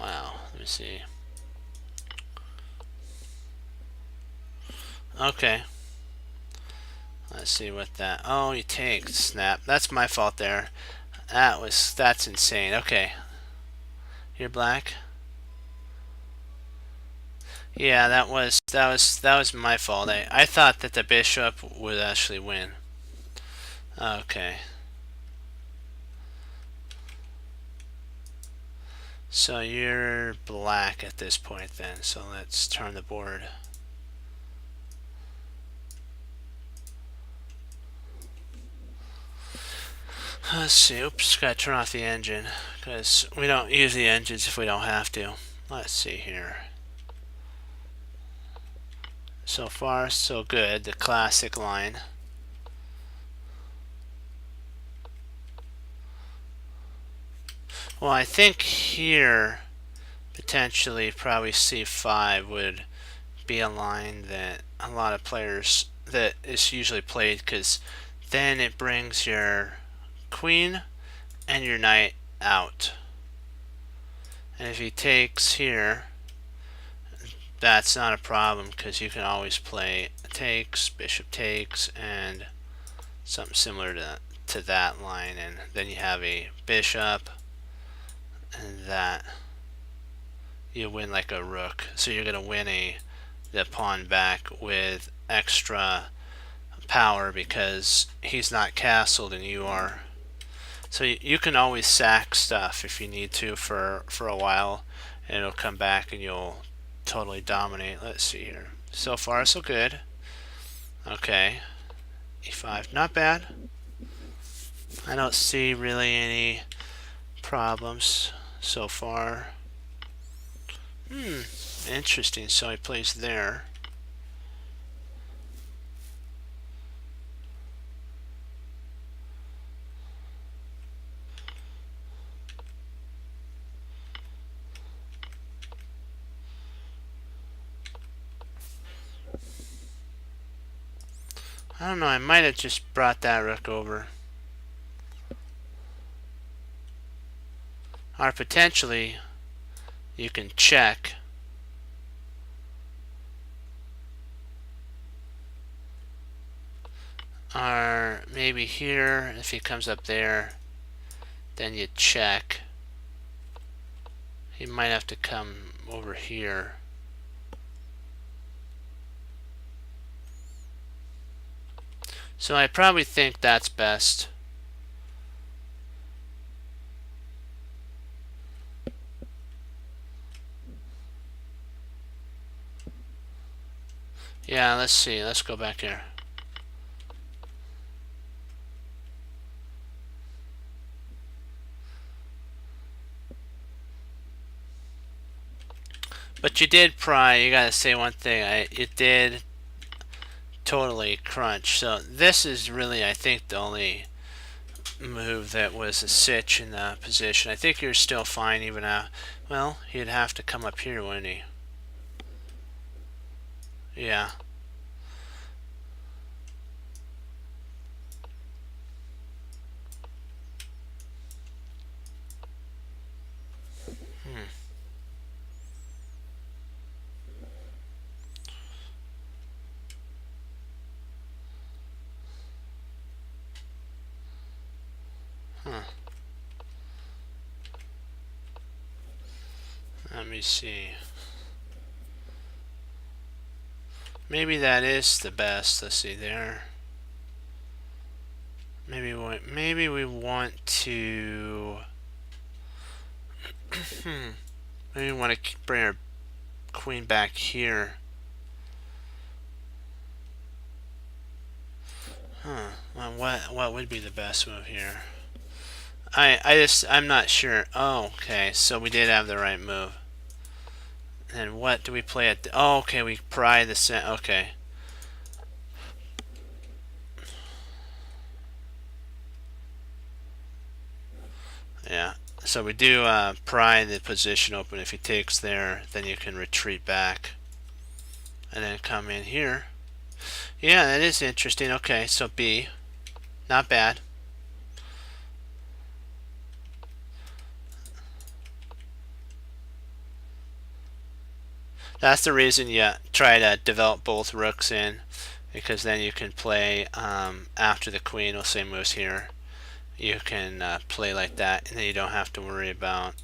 Wow. Let me see. Okay. Let's see what that. Oh, you take snap. That's my fault there. That's insane. Okay. You're black. Yeah, that was my fault. I thought that the bishop would actually win. Okay. So you're black at this point then. So let's turn the board. Let's see. Oops, gotta turn off the engine because we don't use the engines if we don't have to. Let's see here. So far, so good. The classic line. Well, I think here potentially probably C5 would be a line that a lot of players that is usually played, because then it brings your queen and your knight out. And if he takes here, that's not a problem because you can always play takes, bishop takes, and something similar to that line, and then you have a bishop, and that you win like a rook. So you're gonna win the pawn back with extra power because he's not castled and you are. So you can always sack stuff if you need to for a while, and it'll come back and you'll totally dominate. Let's see here. So far, so good. Okay. E5, not bad. I don't see really any problems so far. Interesting. So he plays there. I don't know, I might have just brought that rook over. Or potentially, you can check. Or maybe here, if he comes up there, then you check. He might have to come over here. So I probably think that's best. Yeah, let's see. Let's go back here. But you did pry. You gotta say one thing. It did totally crunch. So this is really, I think, the only move that was a sitch in the position. I think you're still fine even now. Well, he'd have to come up here, wouldn't he? Yeah. Let me see. Maybe that is the best. Let's see there. Maybe we want to. Maybe we want to bring our queen back here. Well, what would be the best move here? I'm not sure. Oh, okay. So we did have the right move. And what do we play at? Oh, okay. We pry the set. Okay. Yeah. So we do pry the position open. If he takes there, then you can retreat back, and then come in here. Yeah, that is interesting. Okay, so B, not bad. That's the reason you try to develop both rooks in, because then you can play after the queen. We'll say moves here. You can play like that, and then you don't have to worry about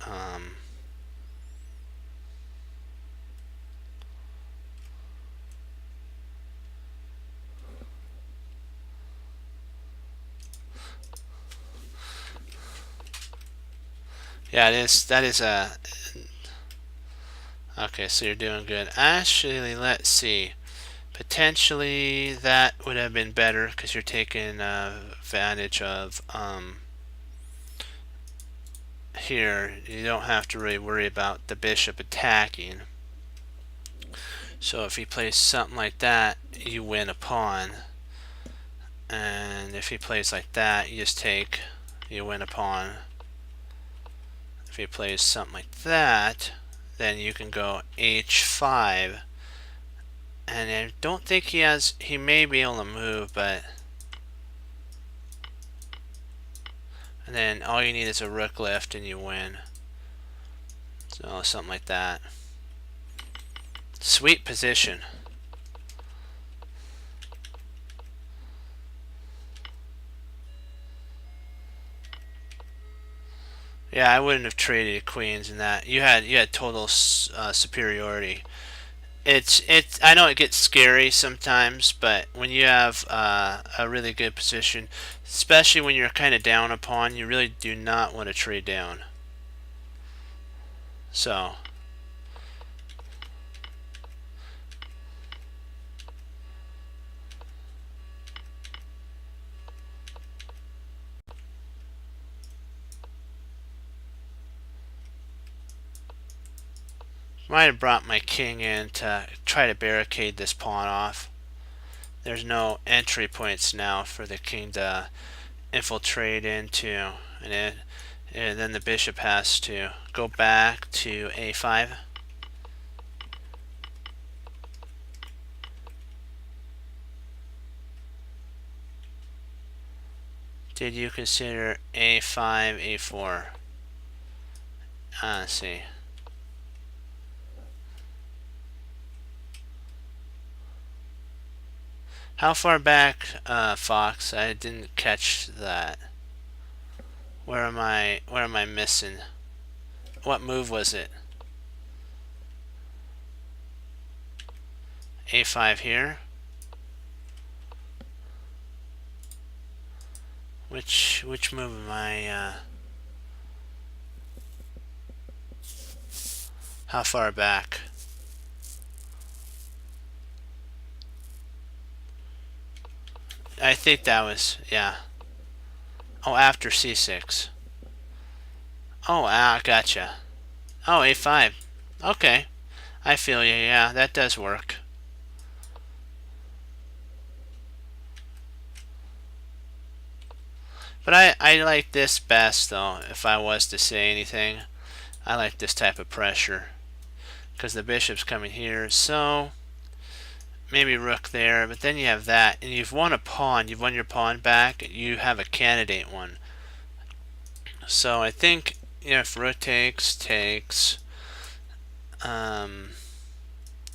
yeah, that is a okay, so you're doing good. Actually, let's see. Potentially that would have been better because you're taking advantage of here, you don't have to really worry about the bishop attacking. So if he plays something like that, you win a pawn. And if he plays like that, you just take, you win a pawn. If he plays something like that, then you can go h5. And I don't think he may be able to move, but... And then all you need is a rook lift and you win. So something like that. Sweet position. Yeah, I wouldn't have traded queens in that. You had total superiority. It's I know it gets scary sometimes, but when you have a really good position, especially when you're kind of down a pawn, you really do not want to trade down. So might have brought my king in to try to barricade this pawn off. There's no entry points now for the king to infiltrate into, and then the bishop has to go back to a5. Did you consider a5, a4? Let's see. How far back, Fox? I didn't catch that. Where am I missing? What move was it? a5 here. Which move am I? How far back? I think that was, yeah. Oh, after c6. Oh, gotcha. Oh, a5. Okay. I feel you, yeah, that does work. But I like this best, though, if I was to say anything. I like this type of pressure. Because the bishop's coming here, so... Maybe rook there, but then you have that, and you've won a pawn. You've won your pawn back. You have a candidate one. So I think, you know, if rook takes,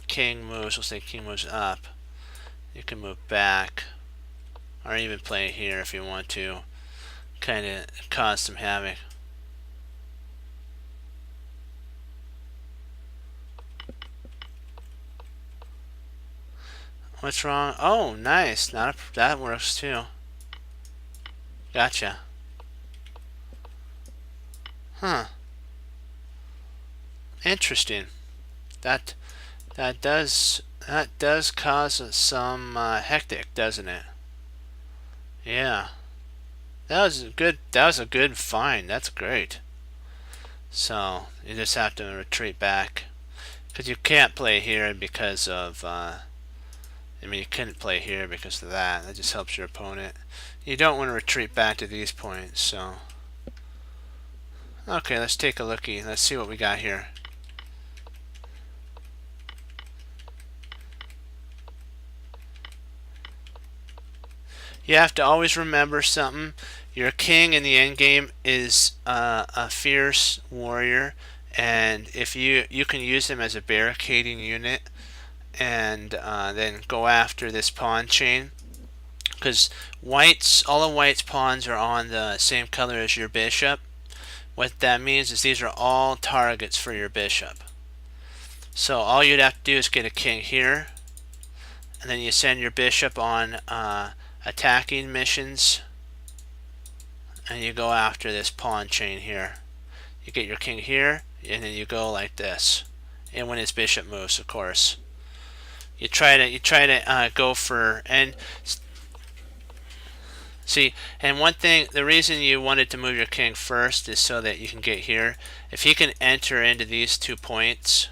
king moves. We'll say king moves up. You can move back, or even play here if you want to, kind of cause some havoc. What's wrong? Oh, nice. That works too. Gotcha. Huh. Interesting. That does cause some hectic, doesn't it? Yeah. That was good. That was a good find. That's great. So you just have to retreat back, because you can't play here because of. I mean, you couldn't play here because of that. That just helps your opponent. You don't want to retreat back to these points, so. Okay, let's take a lookie. Let's see what we got here. You have to always remember something. Your king in the endgame is a fierce warrior, and if you can use him as a barricading unit, and then go after this pawn chain, because all of white's pawns are on the same color as your bishop. What that means is these are all targets for your bishop. So all you'd have to do is get a king here, and then you send your bishop on attacking missions, and you go after this pawn chain here. You get your king here, and then you go like this, and when his bishop moves, of course. You try to go for, and See, and one thing, the reason you wanted to move your king first is so that you can get here. If he can enter into these 2 points,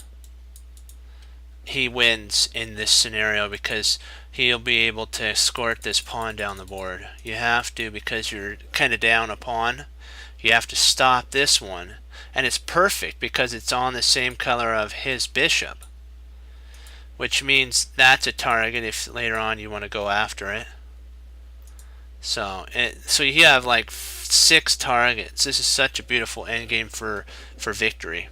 he wins in this scenario because he'll be able to escort this pawn down the board. You have to, because you're kind of down a pawn, you have to stop this one. And it's perfect because it's on the same color of his bishop, which means that's a target if later on you want to go after it. So you have like 6 targets. This is such a beautiful endgame for victory.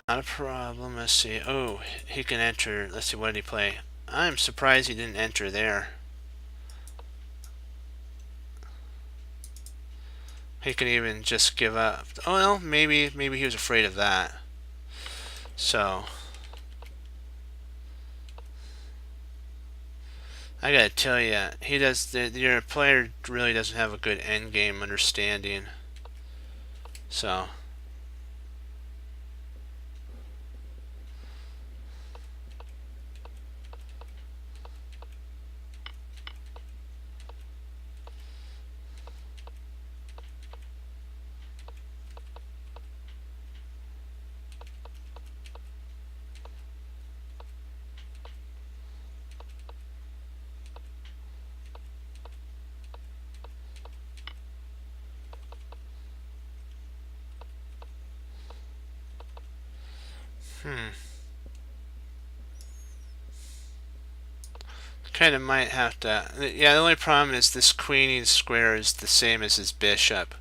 Not a problem. Let's see. Oh, he can enter. Let's see, what did he play? I'm surprised he didn't enter there. He could even just give up. Oh well, maybe he was afraid of that. So I gotta tell you, your player really doesn't have a good endgame understanding. So kind of might have to. Yeah, the only problem is this queening square is the same as his bishop.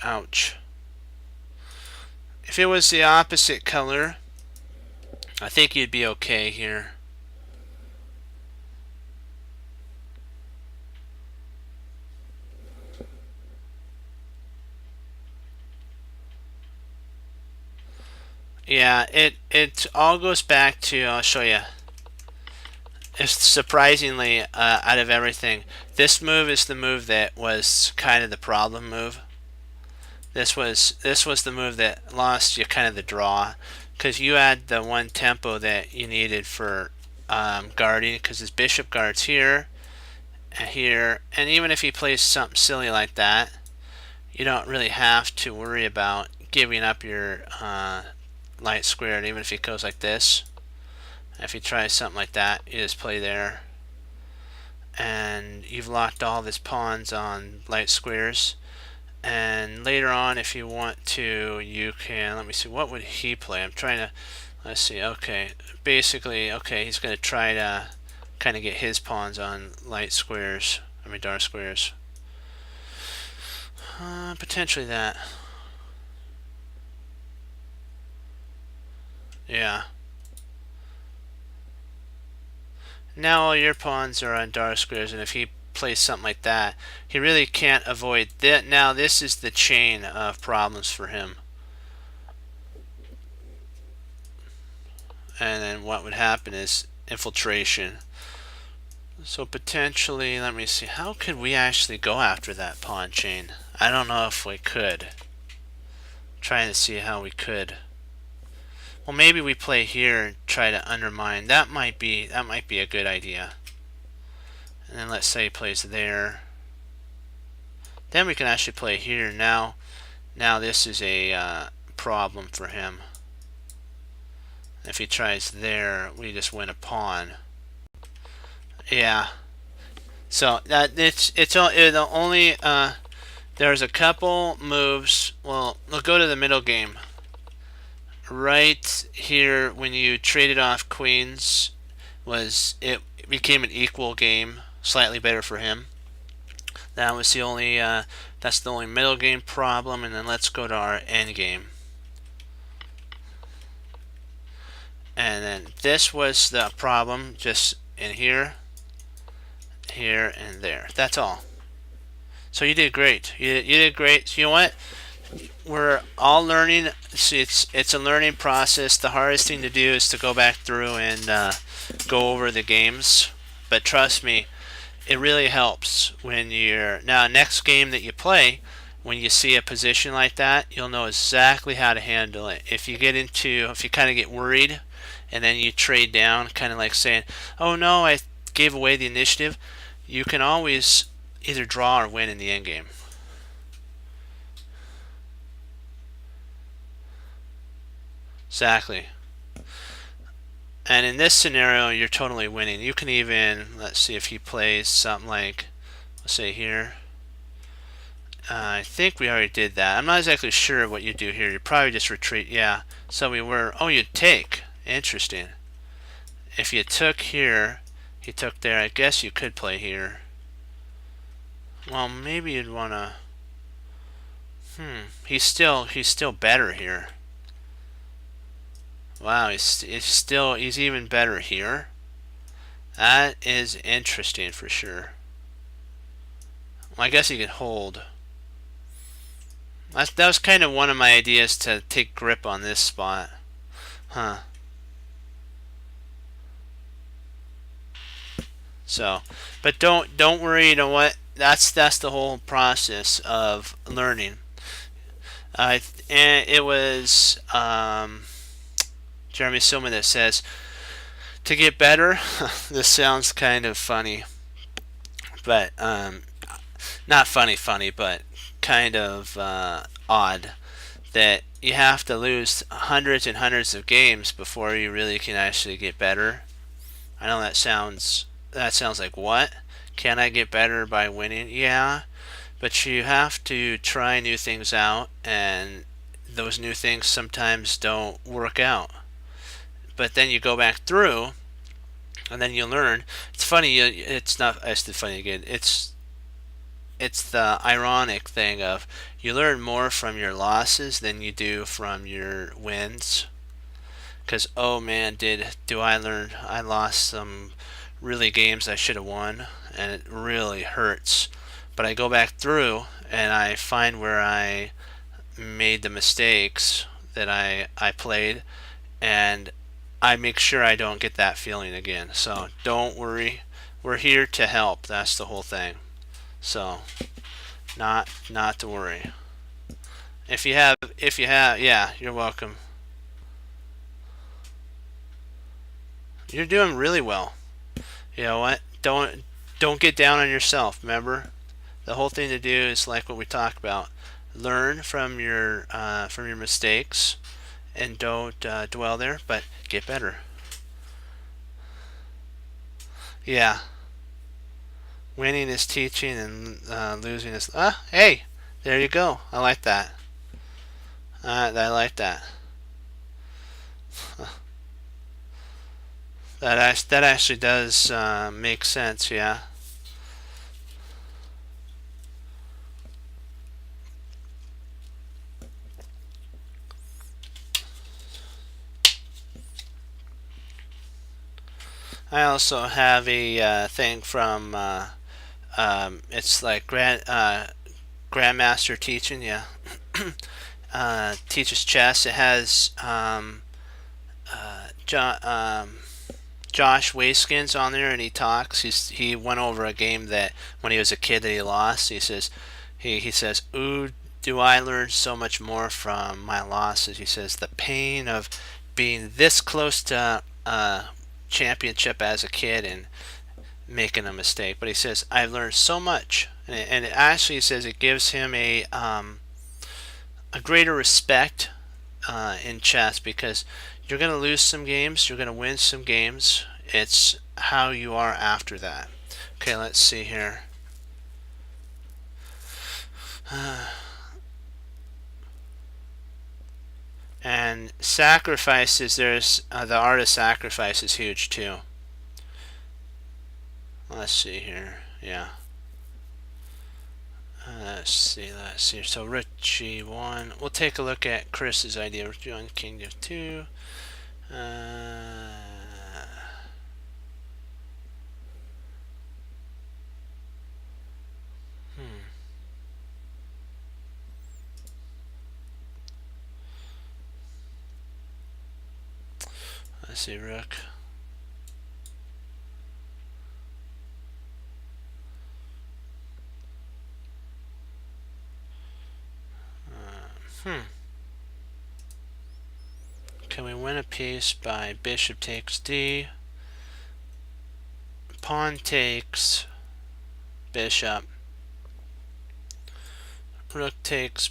Ouch. If it was the opposite color, I think you'd be okay here. Yeah, it all goes back to, I'll show you. It's surprisingly, out of everything, this move is the move that was kind of the problem move. This was the move that lost you kind of the draw, because you had the one tempo that you needed for guarding, because his bishop guards here and here, and even if he plays something silly like that, you don't really have to worry about giving up your light square. And even if he goes like this, if he tries something like that, you just play there, and you've locked all of his pawns on light squares. And later on, if you want to, you can, let me see, what would he play? I'm trying to, let's see, okay, basically, okay, he's going to try to kind of get his pawns on light squares, I mean dark squares. Potentially that. Yeah. Now all your pawns are on dark squares, and if he plays something like that, he really can't avoid that. Now this is the chain of problems for him. And then what would happen is infiltration. So potentially, let me see, how could we actually go after that pawn chain? I don't know if we could. I'm trying to see how we could. Well, maybe we play here and try to undermine. That might be a good idea. And then let's say he plays there. Then we can actually play here. Now this is a problem for him. If he tries there, we just win a pawn. Yeah. So that it's the only there's a couple moves. Well, we'll go to the middle game. Right here, when you traded off queens, it became an equal game, slightly better for him. That was the only that's the only middle game problem. And then let's go to our end game. And then this was the problem, just in here, here, and there. That's all. So you did great. You did great. So you know what? We're all learning. See, it's a learning process. The hardest thing to do is to go back through and go over the games. But trust me, it really helps when you're now next game that you play. when you see a position like that, you'll know exactly how to handle it. If you kind of get worried and then you trade down, kind of like saying, oh no, I gave away the initiative, you can always either draw or win in the end game. Exactly. And in this scenario, you're totally winning. You can even, let's see if he plays something like, let's say here. I think we already did that. I'm not exactly sure what you do here. You probably just retreat. Yeah. So we were, oh, you take. Interesting. If you took here, he took there. I guess you could play here. Well, maybe you'd want to, he's still better here. Wow, he's even better here. That is interesting for sure. Well, I guess he could hold. That was kind of one of my ideas to take grip on this spot. Huh. So, but don't worry, you know what? That's the whole process of learning. And it was Jeremy Silman that says, to get better, this sounds kind of funny, but not funny, but kind of odd, that you have to lose hundreds and hundreds of games before you really can actually get better. I know that sounds like, what? Can I get better by winning? Yeah, but you have to try new things out, and those new things sometimes don't work out. But then you go back through, and then you learn. It's funny. It's not. It's funny again. It's the ironic thing of you learn more from your losses than you do from your wins. Because oh man, do I learn? I lost some really games I should have won, and it really hurts. But I go back through and I find where I made the mistakes that I played, and I make sure I don't get that feeling again. So don't worry, we're here to help. That's the whole thing. So not to worry. If you have, yeah, you're welcome. You're doing really well. You know what? Don't get down on yourself. Remember, the whole thing to do is like what we talked about. Learn from your mistakes, and don't dwell there, but get better. Yeah, winning is teaching, and losing is. Hey, there you go. I like that. I like that. That actually does make sense. Yeah. I also have a thing from it's like Grandmaster teaching. Yeah. Teaches chess. It has John, Josh Waiskins on there, and he talks. He went over a game that when he was a kid that he lost. He says, "Ooh, do I learn so much more from my losses?" He says the pain of being this close to championship as a kid and making a mistake. But he says I've learned so much, and it actually says it gives him a greater respect in chess, because you're going to lose some games, you're going to win some games. It's how you are after that. Okay, let's see here. And sacrifices, there's the art of sacrifice is huge too. Let's see here. Yeah. Let's see. So Richie 1. We'll take a look at Chris's idea. Richie 1, King of 2. Let's see, Rook. Can we win a piece by bishop takes d? Pawn takes bishop. Rook takes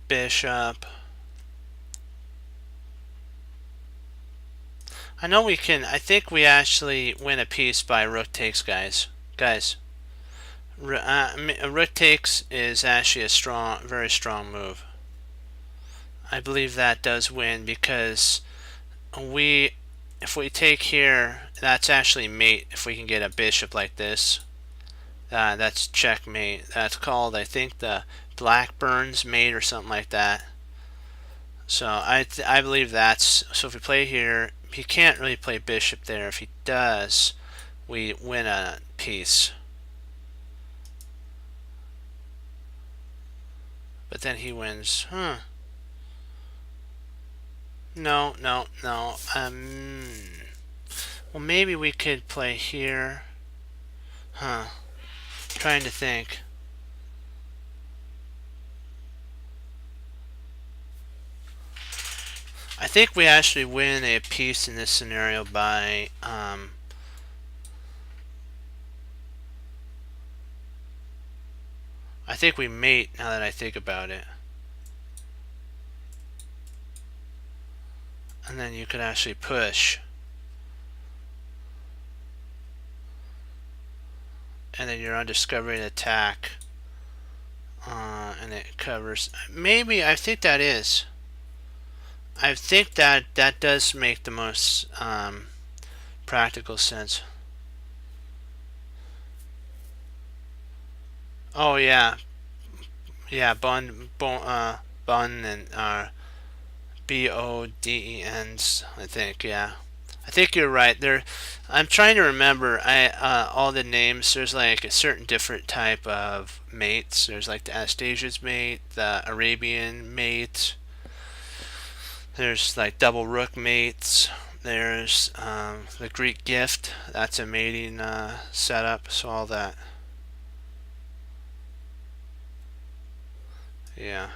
bishop. I know we can. I think we actually win a piece by rook takes, guys. Rook takes is actually a very strong move. I believe that does win because if we take here, that's actually mate. If we can get a bishop like this, that's checkmate. That's called, I think, the Blackburn's mate or something like that. So I believe that's, so if we play here, he can't really play bishop there. If he does, we win a piece. But then he wins. No. Well, maybe we could play here. Trying to think. I think we actually win a piece in this scenario by I think we mate, now that I think about it. And then you could actually push. And then you're undiscovered attack. And it covers. Maybe, I think that is. I think that does make the most practical sense. Oh yeah, bun and BODENs. I think, yeah. I think you're right. I'm trying to remember. All the names. There's like a certain different type of mates. There's like the Anastasia's mate, the Arabian mate. There's like double rook mates. There's the Greek gift. That's a mating setup. So all that. Yeah.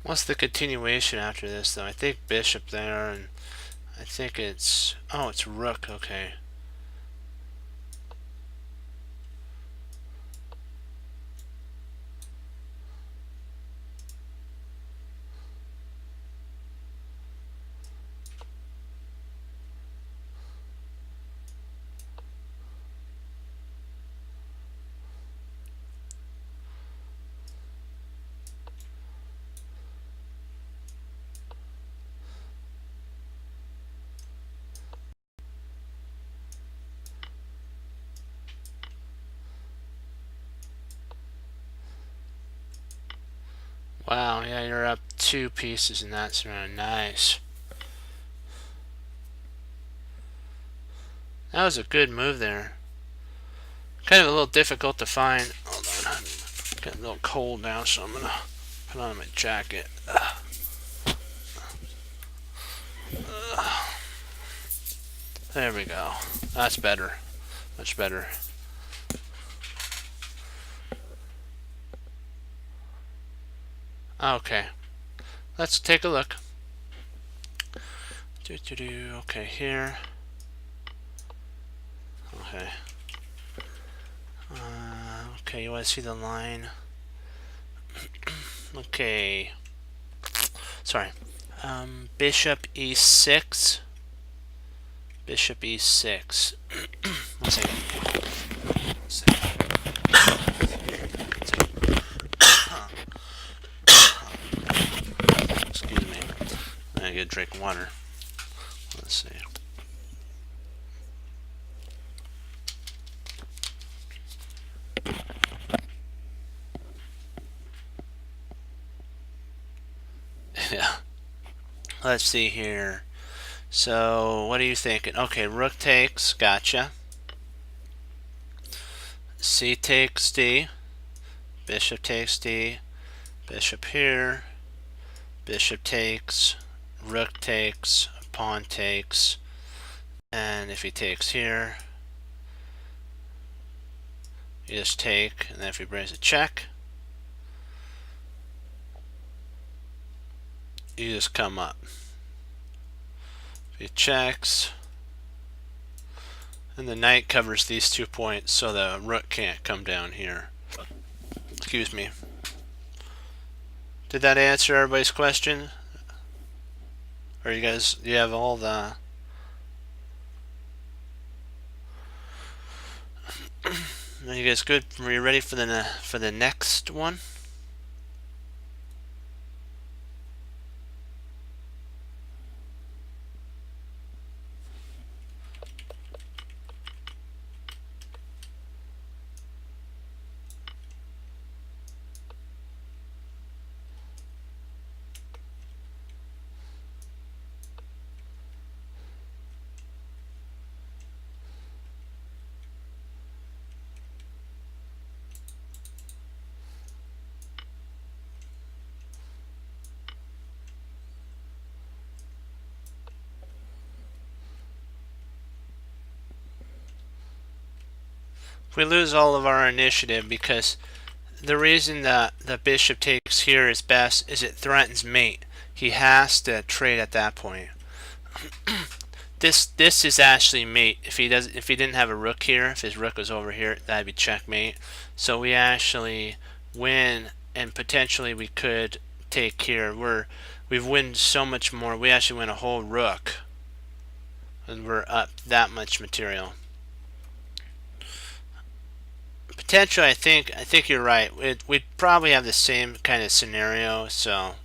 What's the continuation after this, though? I think bishop there, and I think it's... Oh, it's rook, okay. Wow, yeah, you're up 2 pieces in that round. Nice. That was a good move there. Kind of a little difficult to find. Hold on, I'm getting a little cold now, so I'm gonna put on my jacket. There we go. That's better. Much better. Okay. Let's take a look. Okay, here. Okay. Okay, you want to see the line? Okay. Sorry. Bishop e6. Bishop e6. One second. Excuse me. I get a drink of water. Let's see. Yeah. Let's see here. So, what are you thinking? Okay, rook takes. Gotcha. C takes D. Bishop takes D. Bishop here. Bishop takes. Rook takes. Pawn takes. And if he takes here, you just take. And then if he brings a check, you just come up. If he checks, and the knight covers these 2 points, so the rook can't come down here. Excuse me. Did that answer everybody's question? Or you guys, do you have all the... Are you guys good? Are you ready for the next one? We lose all of our initiative because the reason that the bishop takes here is best is it threatens mate. He has to trade at that point. This is actually mate. If he didn't have a rook here, if his rook was over here, that'd be checkmate. So we actually win, and potentially we could take here. We've won so much more. We actually win a whole rook, and we're up that much material. Potentially, I think you're right. We'd probably have the same kind of scenario. So.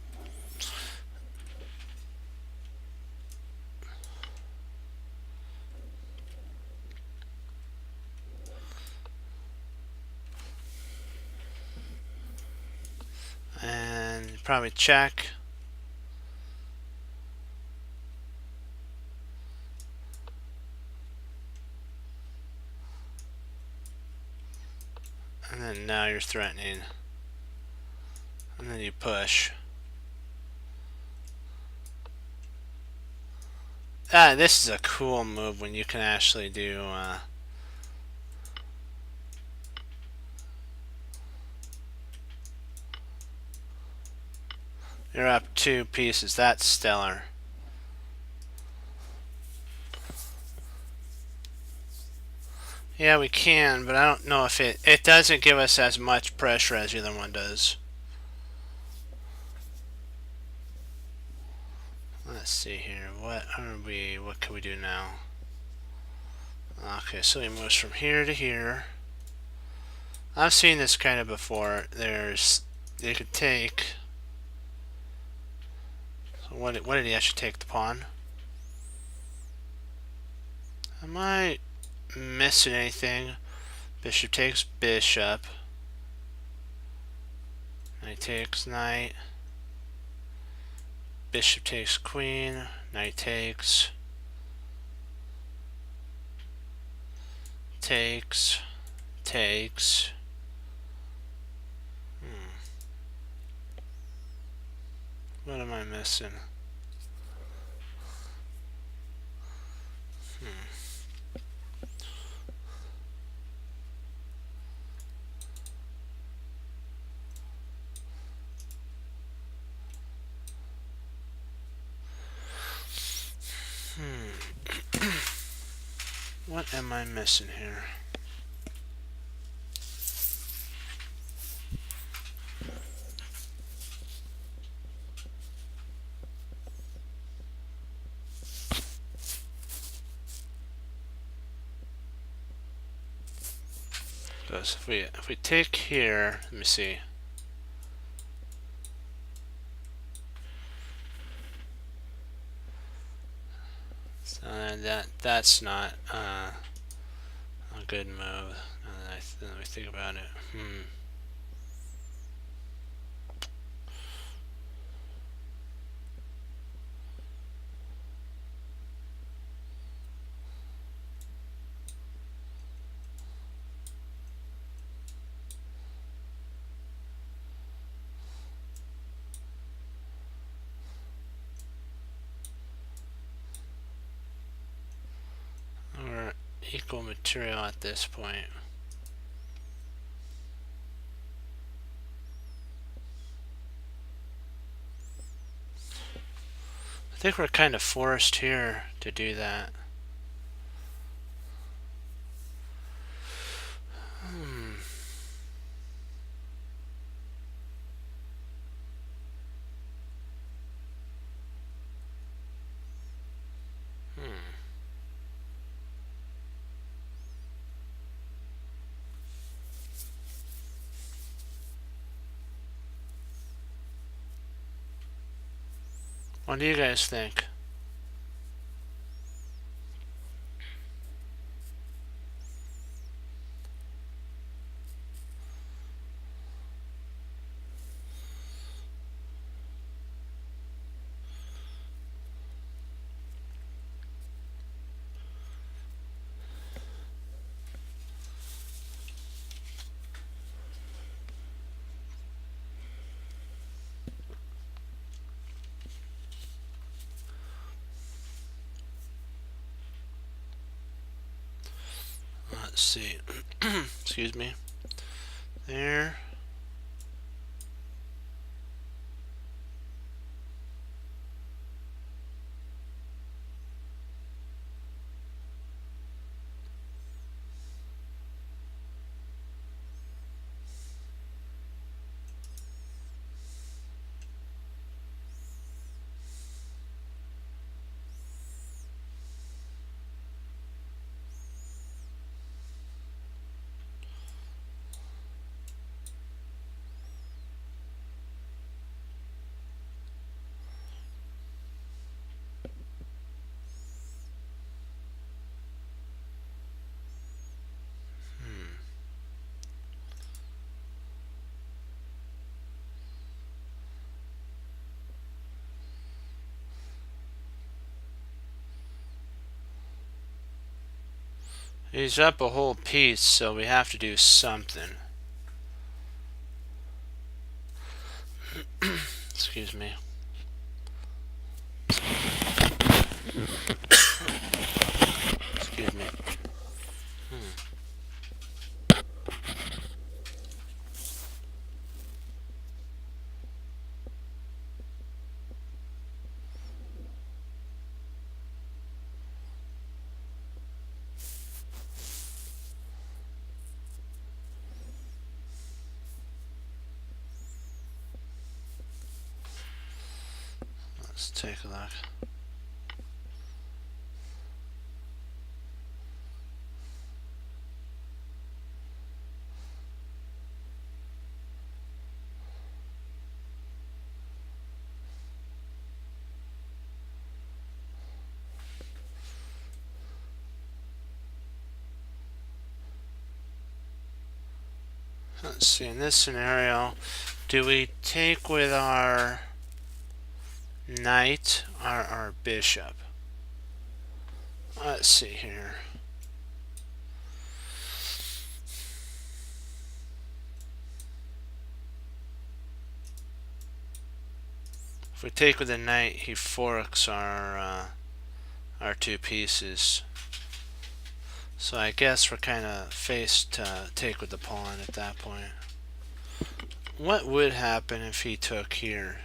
And probably check. And then now you're threatening. And then you push. This is a cool move when you can actually do you're up 2 pieces. That's stellar. Yeah, we can, but I don't know if it doesn't give us as much pressure as the other one does. Let's see here. What can we do now? Okay, so he moves from here to here. I've seen this kind of before. They could take. So what did he actually take? The pawn? Am I missing anything? Bishop takes bishop. Knight takes knight. Bishop takes queen. Knight takes. Takes. What am I missing? What am I missing here? Because if we take here, let me see. So that's not a good move. Now that I think about it. We're equal material at this point. I think we're kind of forced here to do that. What do you guys think? Let's see. Excuse me. There. He's up a whole piece, so we have to do something. Excuse me. Excuse me. Let's take a look. Let's see, in this scenario, do we take with our knight or our bishop? Let's see here. If we take with the knight, he forks our two pieces. So I guess we're kind of faced to take with the pawn at that point. What would happen if he took here?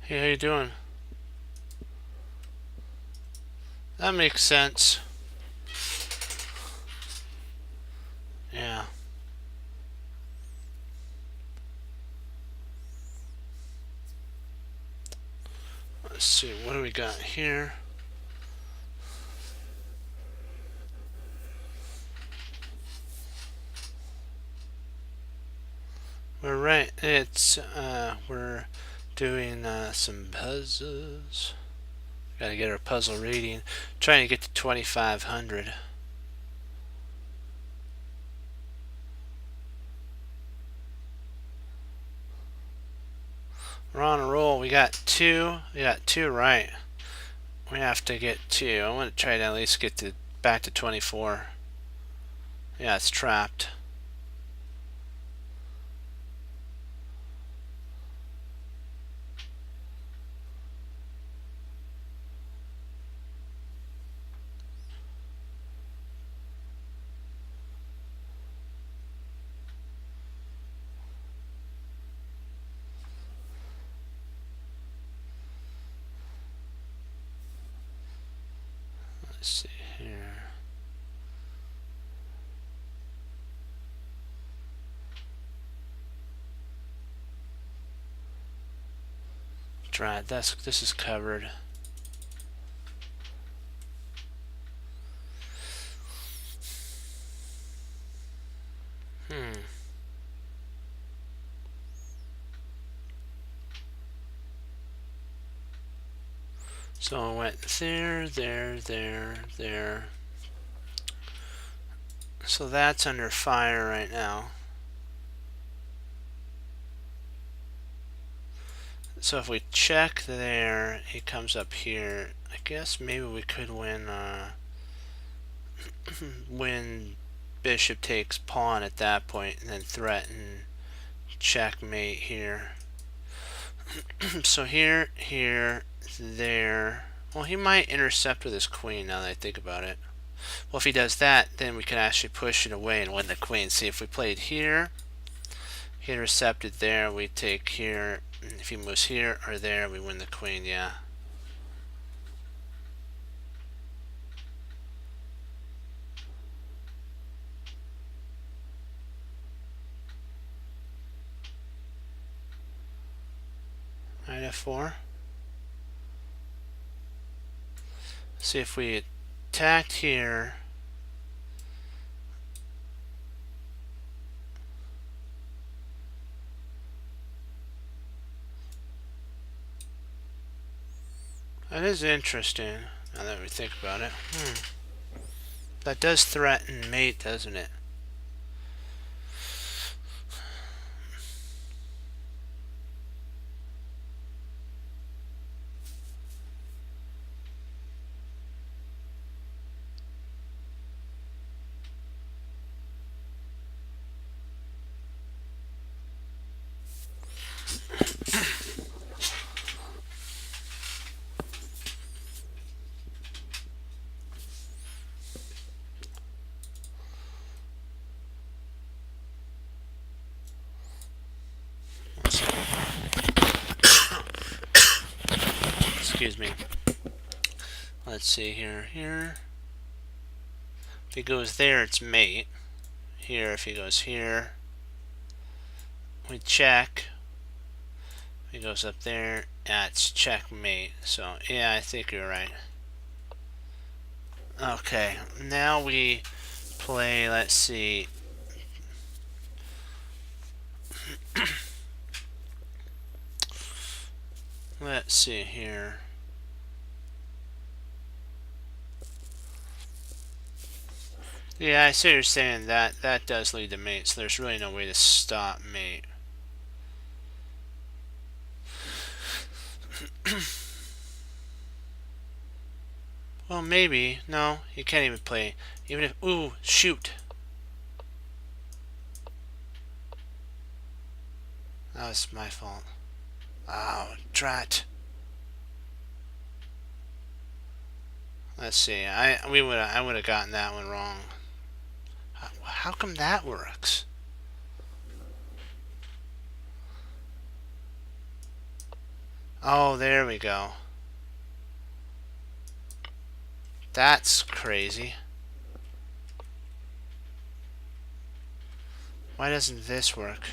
Hey, how you doing? That makes sense. Yeah. Let's see, what do we got here? We're right. We're doing some puzzles. Gotta get our puzzle rating. Trying to get to 2,500. We're on a roll. We got two. We got two right. We have to get two. I want to try to at least get to back to 24. Yeah, it's trapped. Let's see here. Right, this is covered. So it went there, there, there, there. So that's under fire right now. So if we check there, he comes up here. I guess maybe we could win when bishop takes pawn at that point and then threaten checkmate here. So here, there. Well, he might intercept with his queen now that I think about it. Well, if he does that, then we can actually push it away and win the queen. See, if we played here, he intercepted there, we take here. If he moves here or there, we win the queen, yeah. Knight f4. See if we attacked here. That is interesting, now that we think about it. That does threaten mate, doesn't it? Excuse me. Let's see here. If he goes there, it's mate. Here, if he goes here, we check. If he goes up there, it's checkmate. So, yeah, I think you're right. Okay, now we play, let's see. Let's see here. Yeah, I see what you're saying. That does lead to mate, so there's really no way to stop mate. Well, maybe. No, you can't even play. Even if... Ooh, shoot. That was my fault. Oh, drat. Let's see. I would have gotten that one wrong. How come that works? Oh, there we go. That's crazy. Why doesn't this work?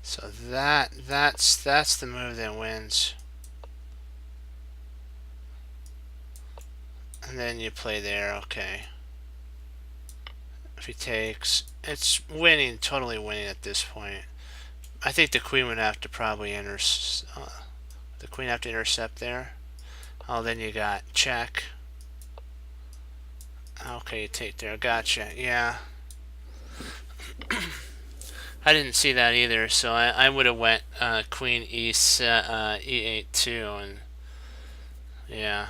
So that's the move that wins. And then you play there, okay. If he takes, it's winning, totally winning at this point. I think the queen would have to probably the queen have to intercept there. Oh, then you got check. Okay, you take there. Gotcha. Yeah. I didn't see that either, so I would have went queen e8 too, and yeah,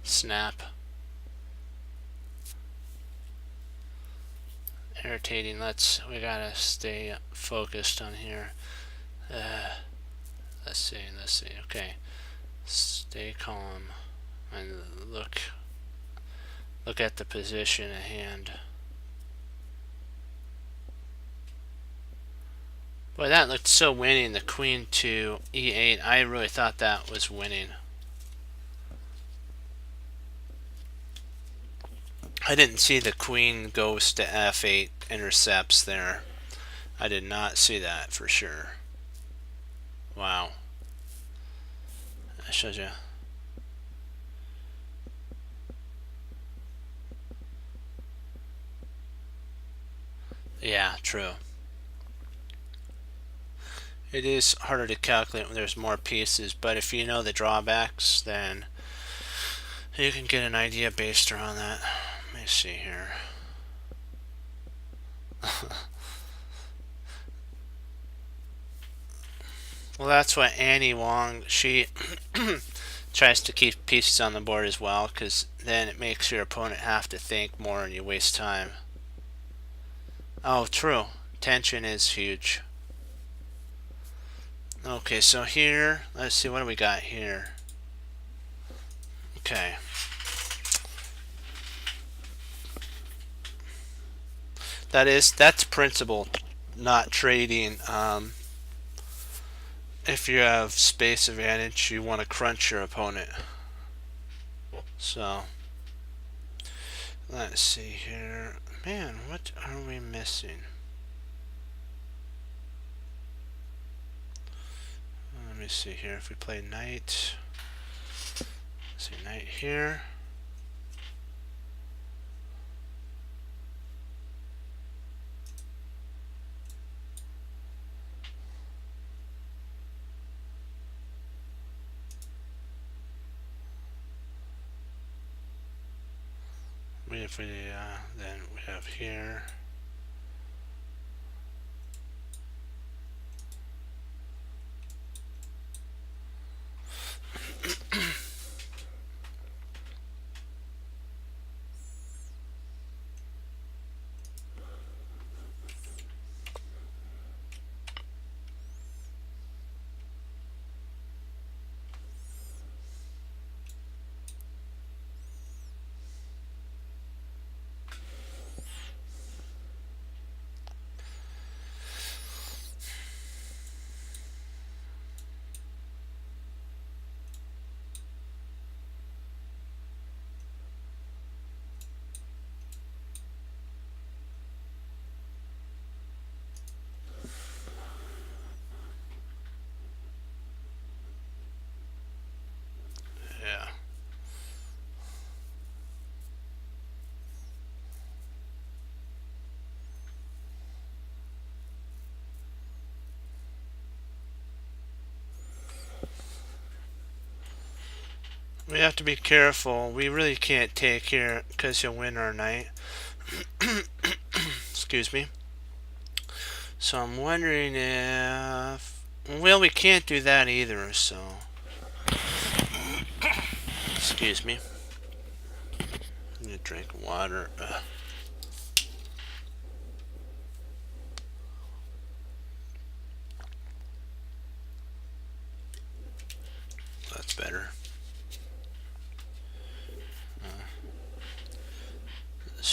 snap. Irritating. We gotta stay focused on here. Let's see. Okay, stay calm and look at the position at hand. Boy, that looked so winning. The queen to e8. I really thought that was winning. I didn't see the queen goes to f8 intercepts there. I did not see that for sure. Wow. That shows you. Yeah, true. It is harder to calculate when there's more pieces, but if you know the drawbacks, then you can get an idea based around that. Let me see here. Well, that's what Annie Wong, she tries to keep pieces on the board as well, because then it makes your opponent have to think more and you waste time. Oh, true. Tension is huge. Okay, so here, let's see, what do we got here? Okay. That's principle, not trading. If you have space advantage, you want to crunch your opponent. So, let's see here. Man, what are we missing? Let me see here. If we play knight, let's see, knight here. If we then we have here. Yeah. We have to be careful. We really can't take here because he'll win our knight. Excuse me. So I'm wondering if... Well, we can't do that either, so... Excuse me. I need to drink water.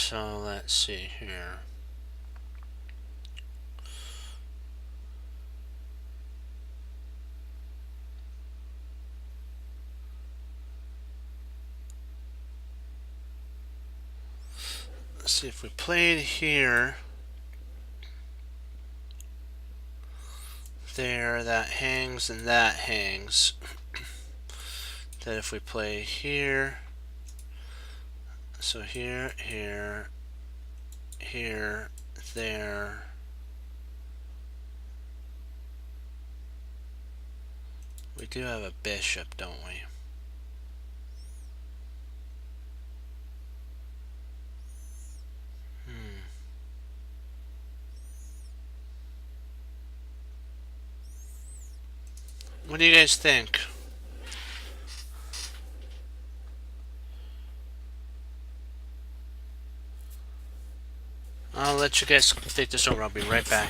So let's see here. Let's see if we played here. There, that hangs and that hangs. That if we play here, so here, here, here, there. We do have a bishop, don't we? What do you guys think? I'll let you guys take this over. I'll be right back.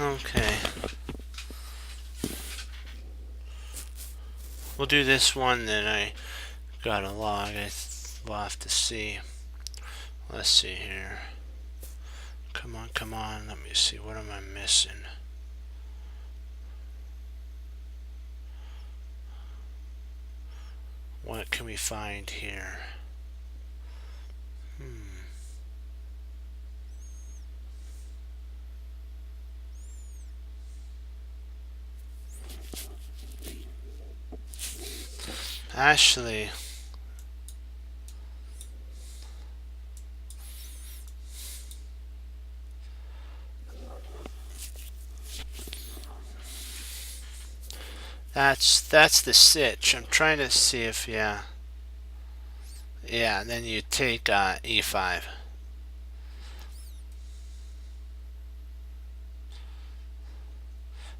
Okay. We'll do this one that I got a log. We'll have to see. Let's see here. Come on, come on. Let me see. What am I missing? What can we find here? Actually, that's the sitch. I'm trying to see if yeah, and then you take e5.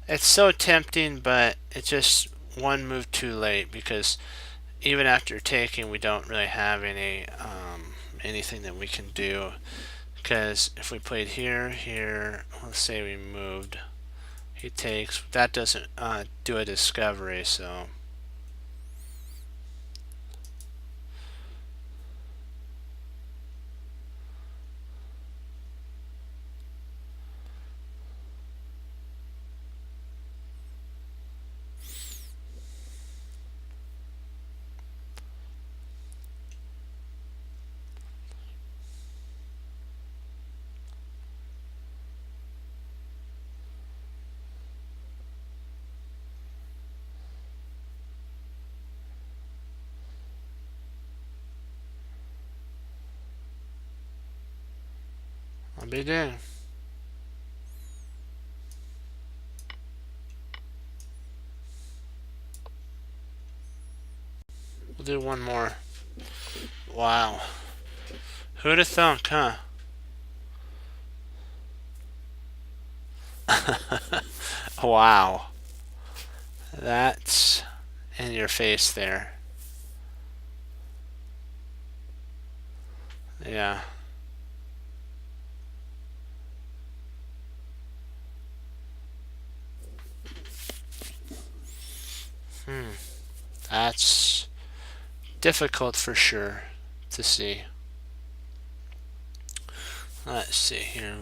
It's so tempting, but it's just one move too late because even after taking, we don't really have anything that we can do Because if we played here, here, let's say we moved, he takes, that doesn't do a discovery, so. I'll be there. We'll do one more. Wow. Who'd have thunk, huh? Wow. That's in your face there. Yeah. That's difficult for sure to see. Let's see here.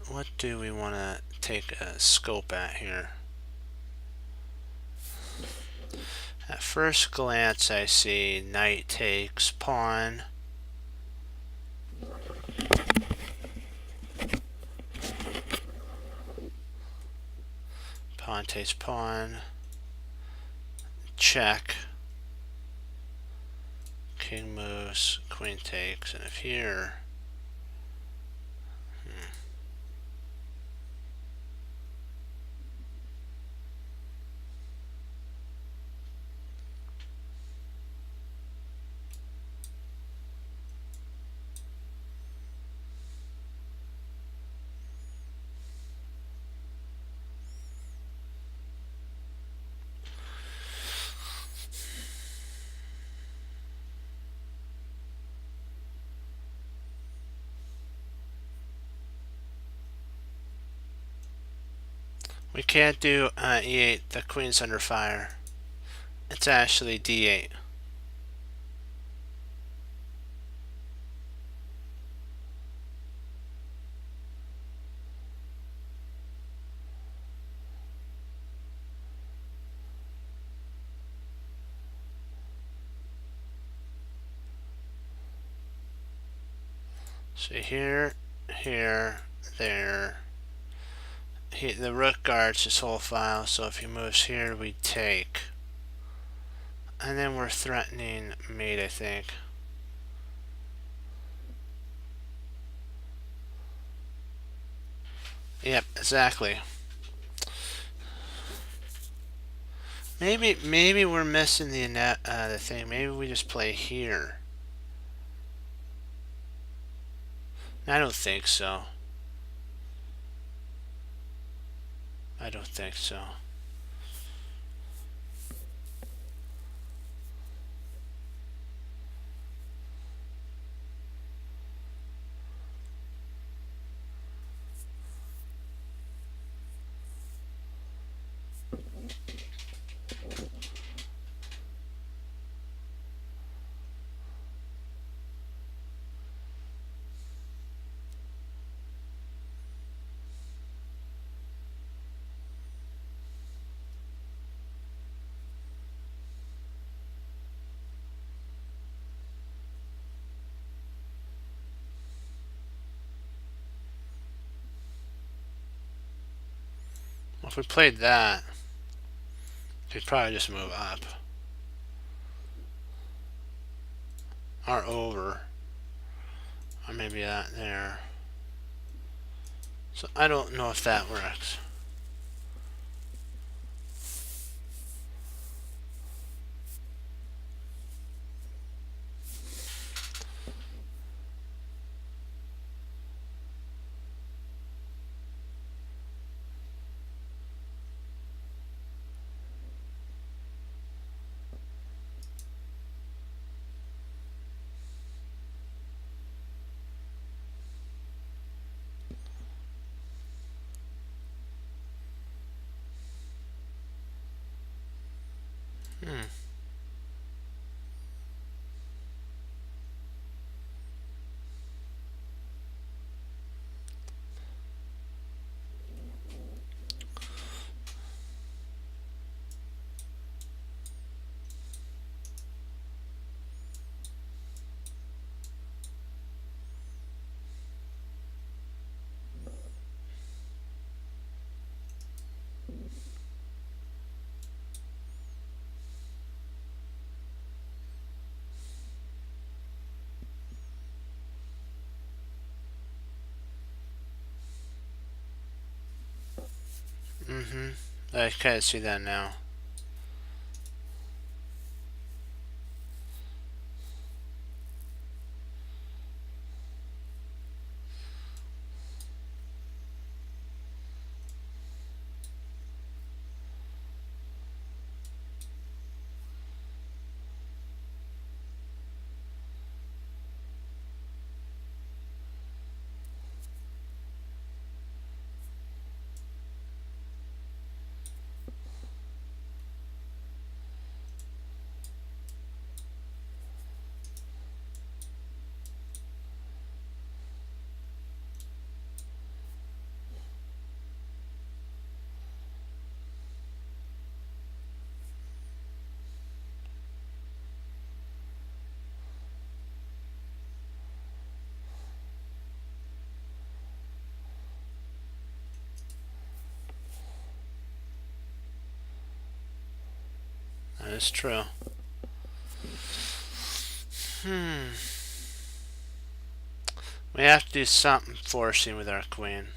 What do we want to take a scope at here? At first glance, I see knight takes pawn. Pawn takes pawn. Check. King moves, queen takes, and if here. We can't do e8. The queen's under fire. It's actually d8. So here, there. The rook guards his whole file, so if he moves here, we take. And then we're threatening mate, I think. Yep, exactly. Maybe we're missing the thing. Maybe we just play here. I don't think so. I don't think so. Well, if we played that, we'd probably just move up. Or over. Or maybe that there. So I don't know if that works. Mm-hmm. I kind of see that now. That is true. We have to do something forcing with our queen.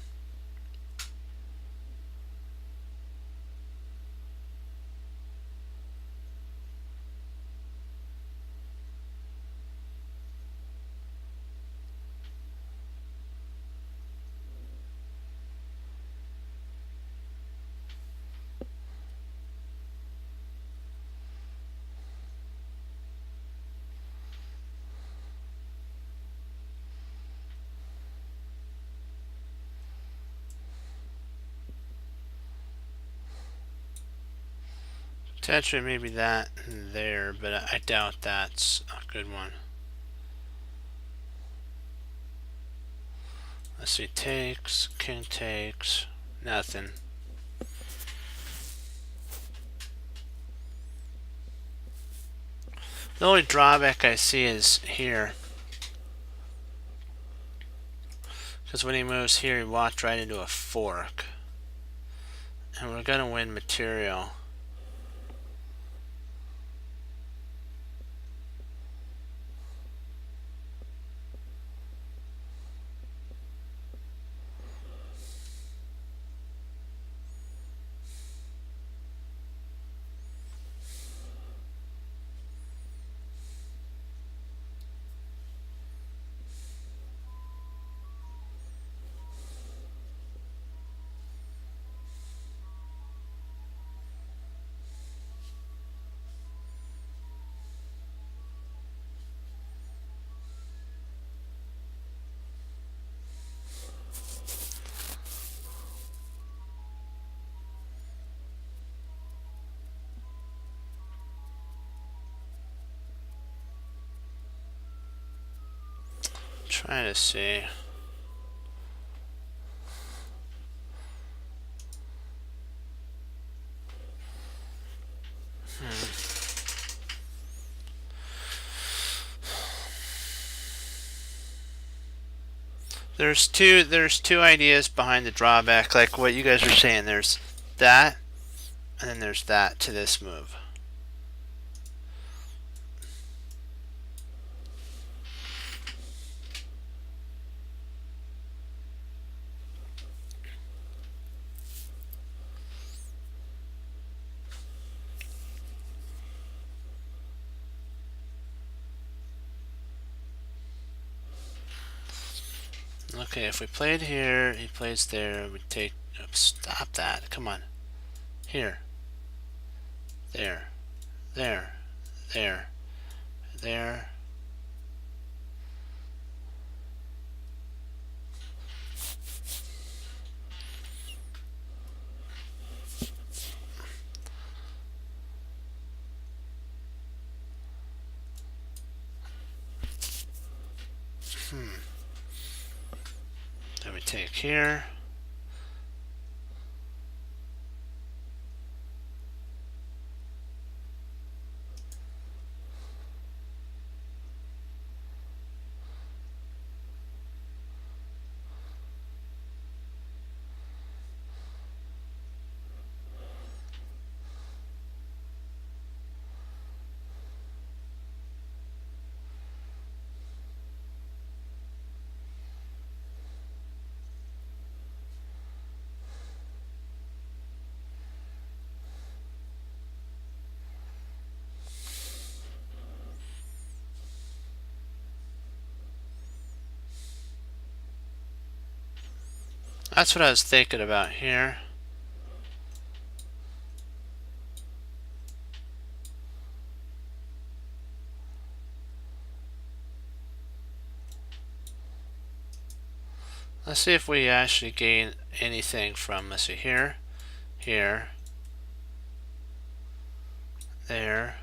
Potentially maybe that there, but I doubt that's a good one. Let's see, takes, king takes, nothing. The only drawback I see is here. Because when he moves here, he walked right into a fork. And we're going to win material. Trying to see. There's two ideas behind the drawback, like what you guys are saying. There's that, and then there's that to this move. Okay, if we played here, he plays there, we take... Oops, stop that. Come on. Here. There. There. There. There. Then we take here. That's what I was thinking about here. Let's see if we actually gain anything from, let's see, here, here, there.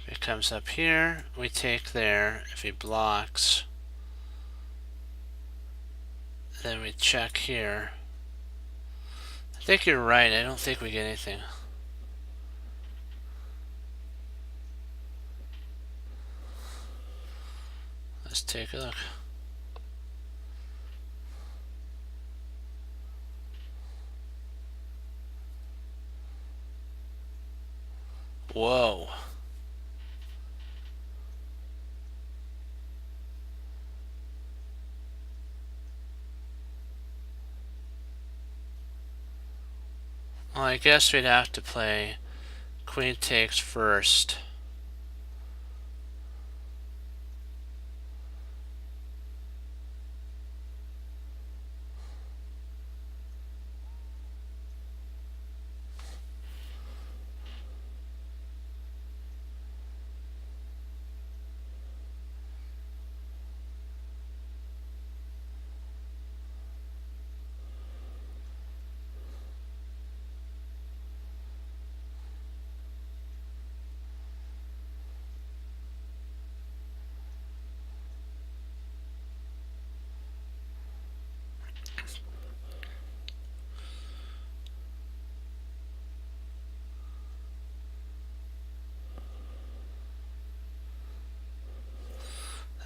If it comes up here, we take there. If he blocks, then we check here. I think you're right. I don't think we get anything. Let's take a look. Whoa. Well, I guess we'd have to play queen takes first.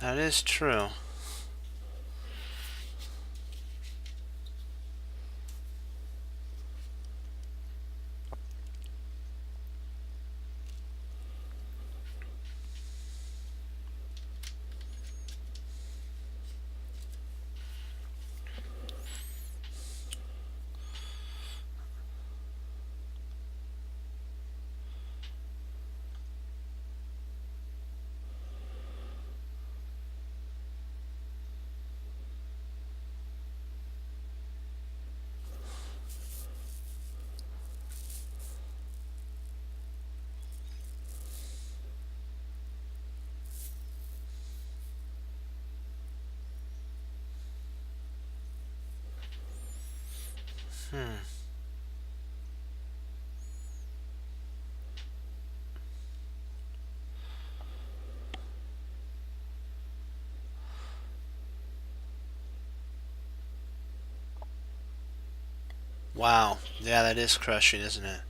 That is true. Wow. Yeah, that is crushing, isn't it?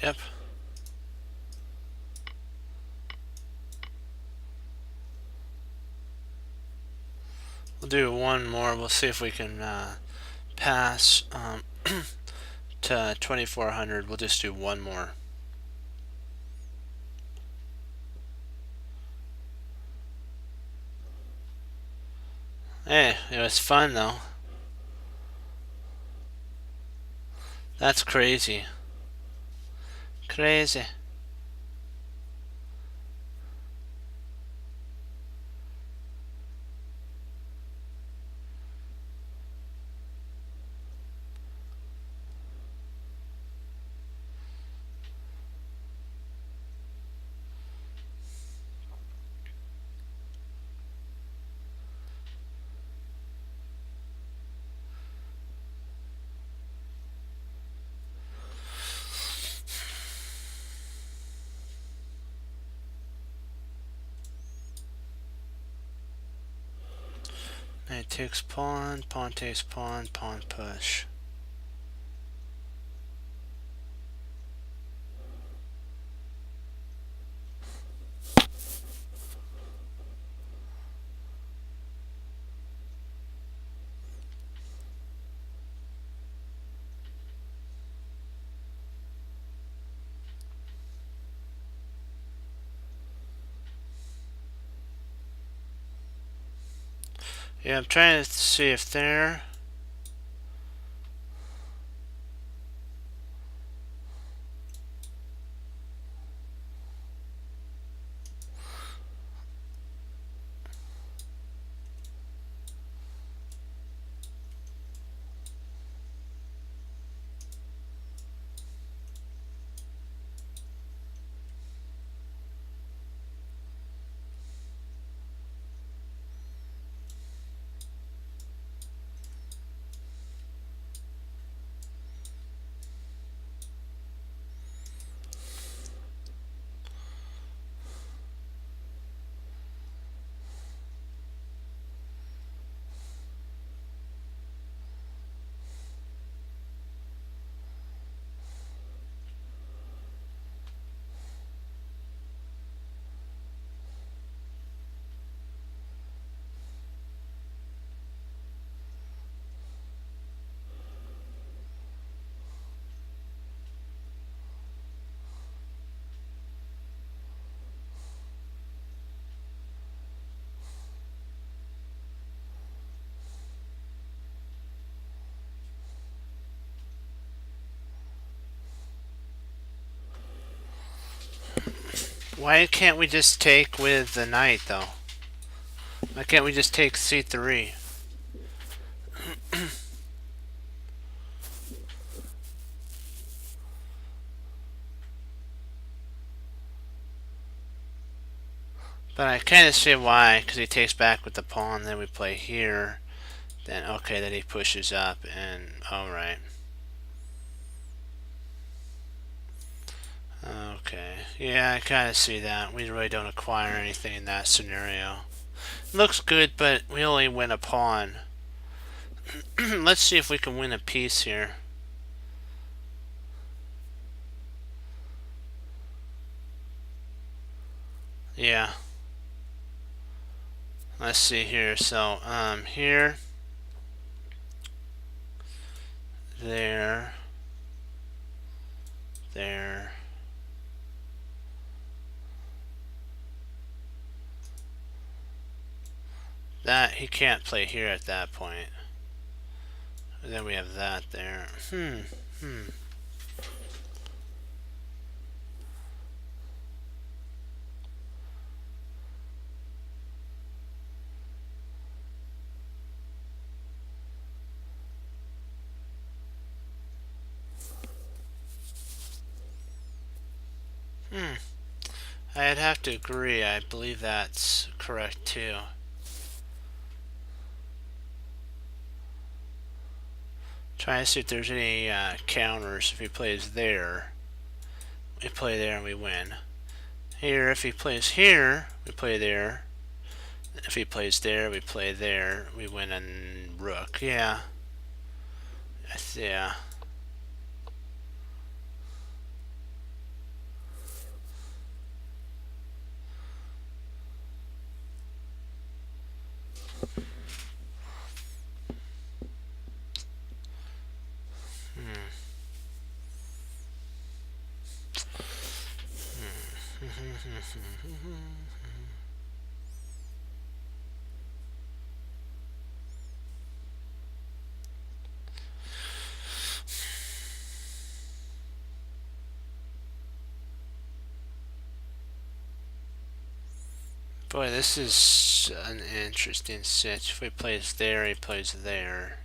Yep. We'll do one more. We'll see if we can pass to 2400. We'll just do one more. Hey, it was fun though. That's crazy. Crazy. Knight takes pawn, pawn takes pawn, pawn push. Yeah, I'm trying to see if they're... Why can't we just take with the knight, though? Why can't we just take c3? But I kind of see why, because he takes back with the pawn, then we play here. Then, okay, then he pushes up, and alright. Okay, yeah, I kind of see that. We really don't acquire anything in that scenario. Looks good, but we only win a pawn. Let's see if we can win a piece here. Yeah. Let's see here. So, here, there, there. That, he can't play here at that point. And then we have that there. I'd have to agree. I believe that's correct too. Trying to see if there's any counters. If he plays there, we play there and we win. Here, if he plays here, we play there. If he plays there, we play there. We win on rook. Yeah. Yeah. Boy, this is an interesting sitch. If he plays there, he plays there.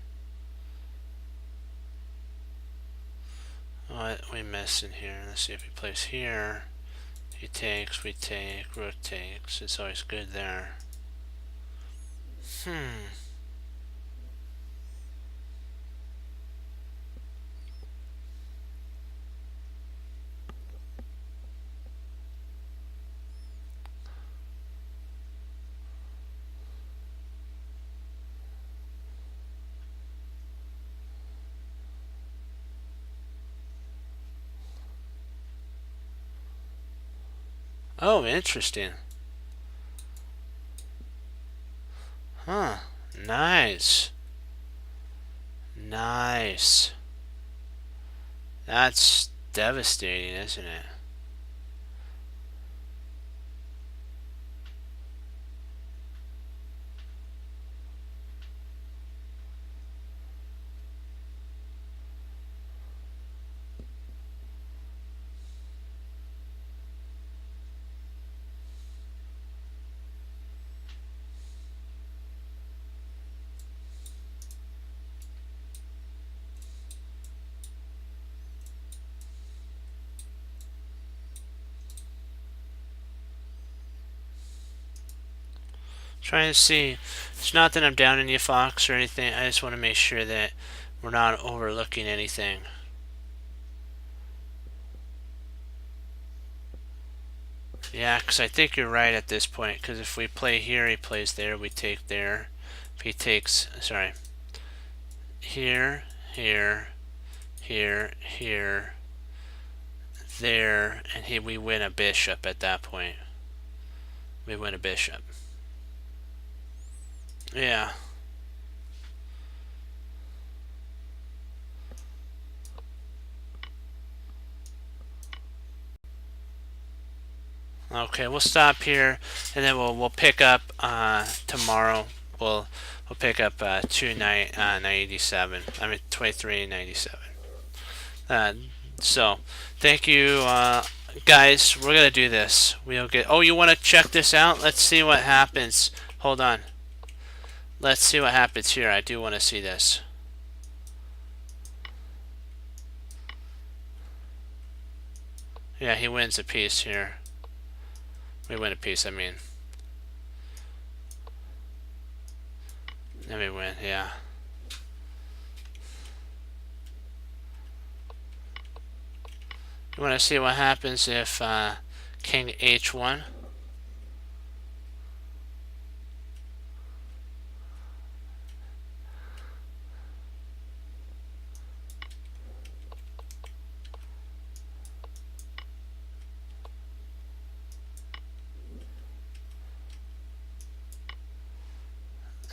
What we missing here? Let's see if he plays here. He takes, we take, rook takes. It's always good there. Oh, interesting. Huh. Nice. Nice. That's devastating, isn't it? Trying to see. It's not that I'm down in you, Fox, or anything. I just want to make sure that we're not overlooking anything. Yeah, because I think you're right at this point. Because if we play here, he plays there. We take there. If he takes, sorry, here, here, here, here, there, and we win a bishop at that point. We win a bishop. Yeah. Okay, we'll stop here, and then we'll pick up tomorrow. We'll pick up 297. I mean 2397. So thank you, guys. We're gonna do this. We'll get. Oh, you want to check this out? Let's see what happens. Hold on. Let's see what happens here. I do want to see this. Yeah, he wins a piece here. We win a piece, I mean. Then we win, yeah. You want to see what happens if King H1?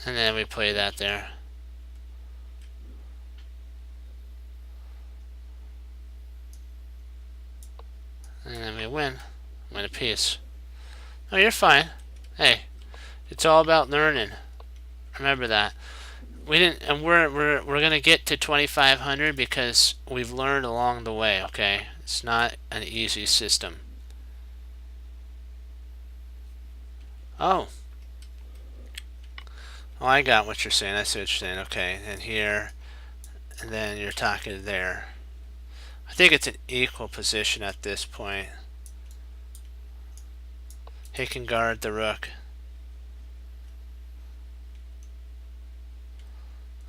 And then we play that there. And then we win. Win a piece. Oh, you're fine. Hey, it's all about learning. Remember that. We didn't, and we're gonna get to 2,500 because we've learned along the way. Okay, it's not an easy system. Oh. Oh, I got what you're saying. I see what you're saying. Okay, and here, and then you're talking there. I think it's an equal position at this point. He can guard the rook.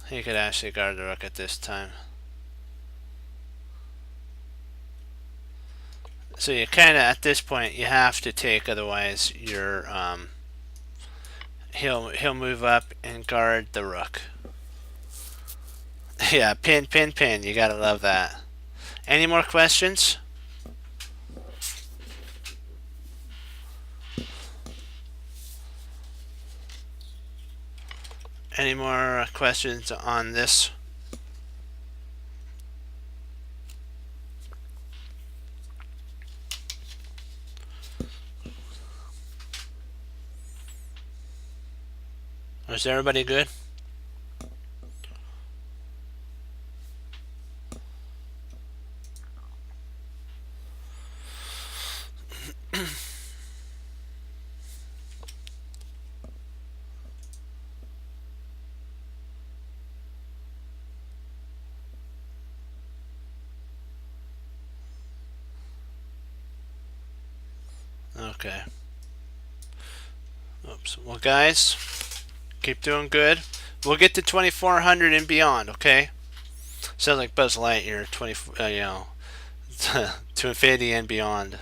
He could actually guard the rook at this time. So you kind of, at this point, you have to take, otherwise you're he'll move up and guard the rook. Yeah, pin, pin, pin. You gotta love that. Any more questions? Any more questions on this? Is everybody good? Okay. Oops. Well, guys, keep doing good. We'll get to 2,400 and beyond. Okay. Sounds like Buzz Lightyear, to infinity and beyond.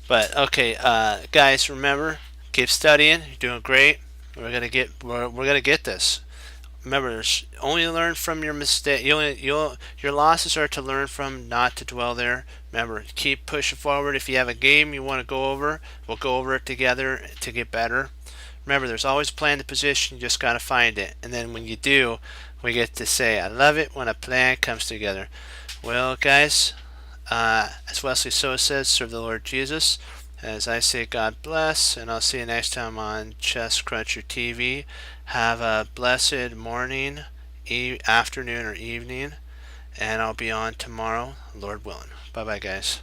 But okay, guys, remember, keep studying. You're doing great. We're gonna get this. remember, only learn from your mistake. Your losses are to learn from, not to dwell there. Remember, keep pushing forward. If you have a game you want to go over, we'll go over it together to get better. Remember, there's always a plan to position. You just got to find it. And then when you do, we get to say, I love it when a plan comes together. Well, guys, as Wesley So says, serve the Lord Jesus. As I say, God bless, and I'll see you next time on Chess Cruncher TV. Have a blessed morning, afternoon, or evening, and I'll be on tomorrow, Lord willing. Bye-bye, guys.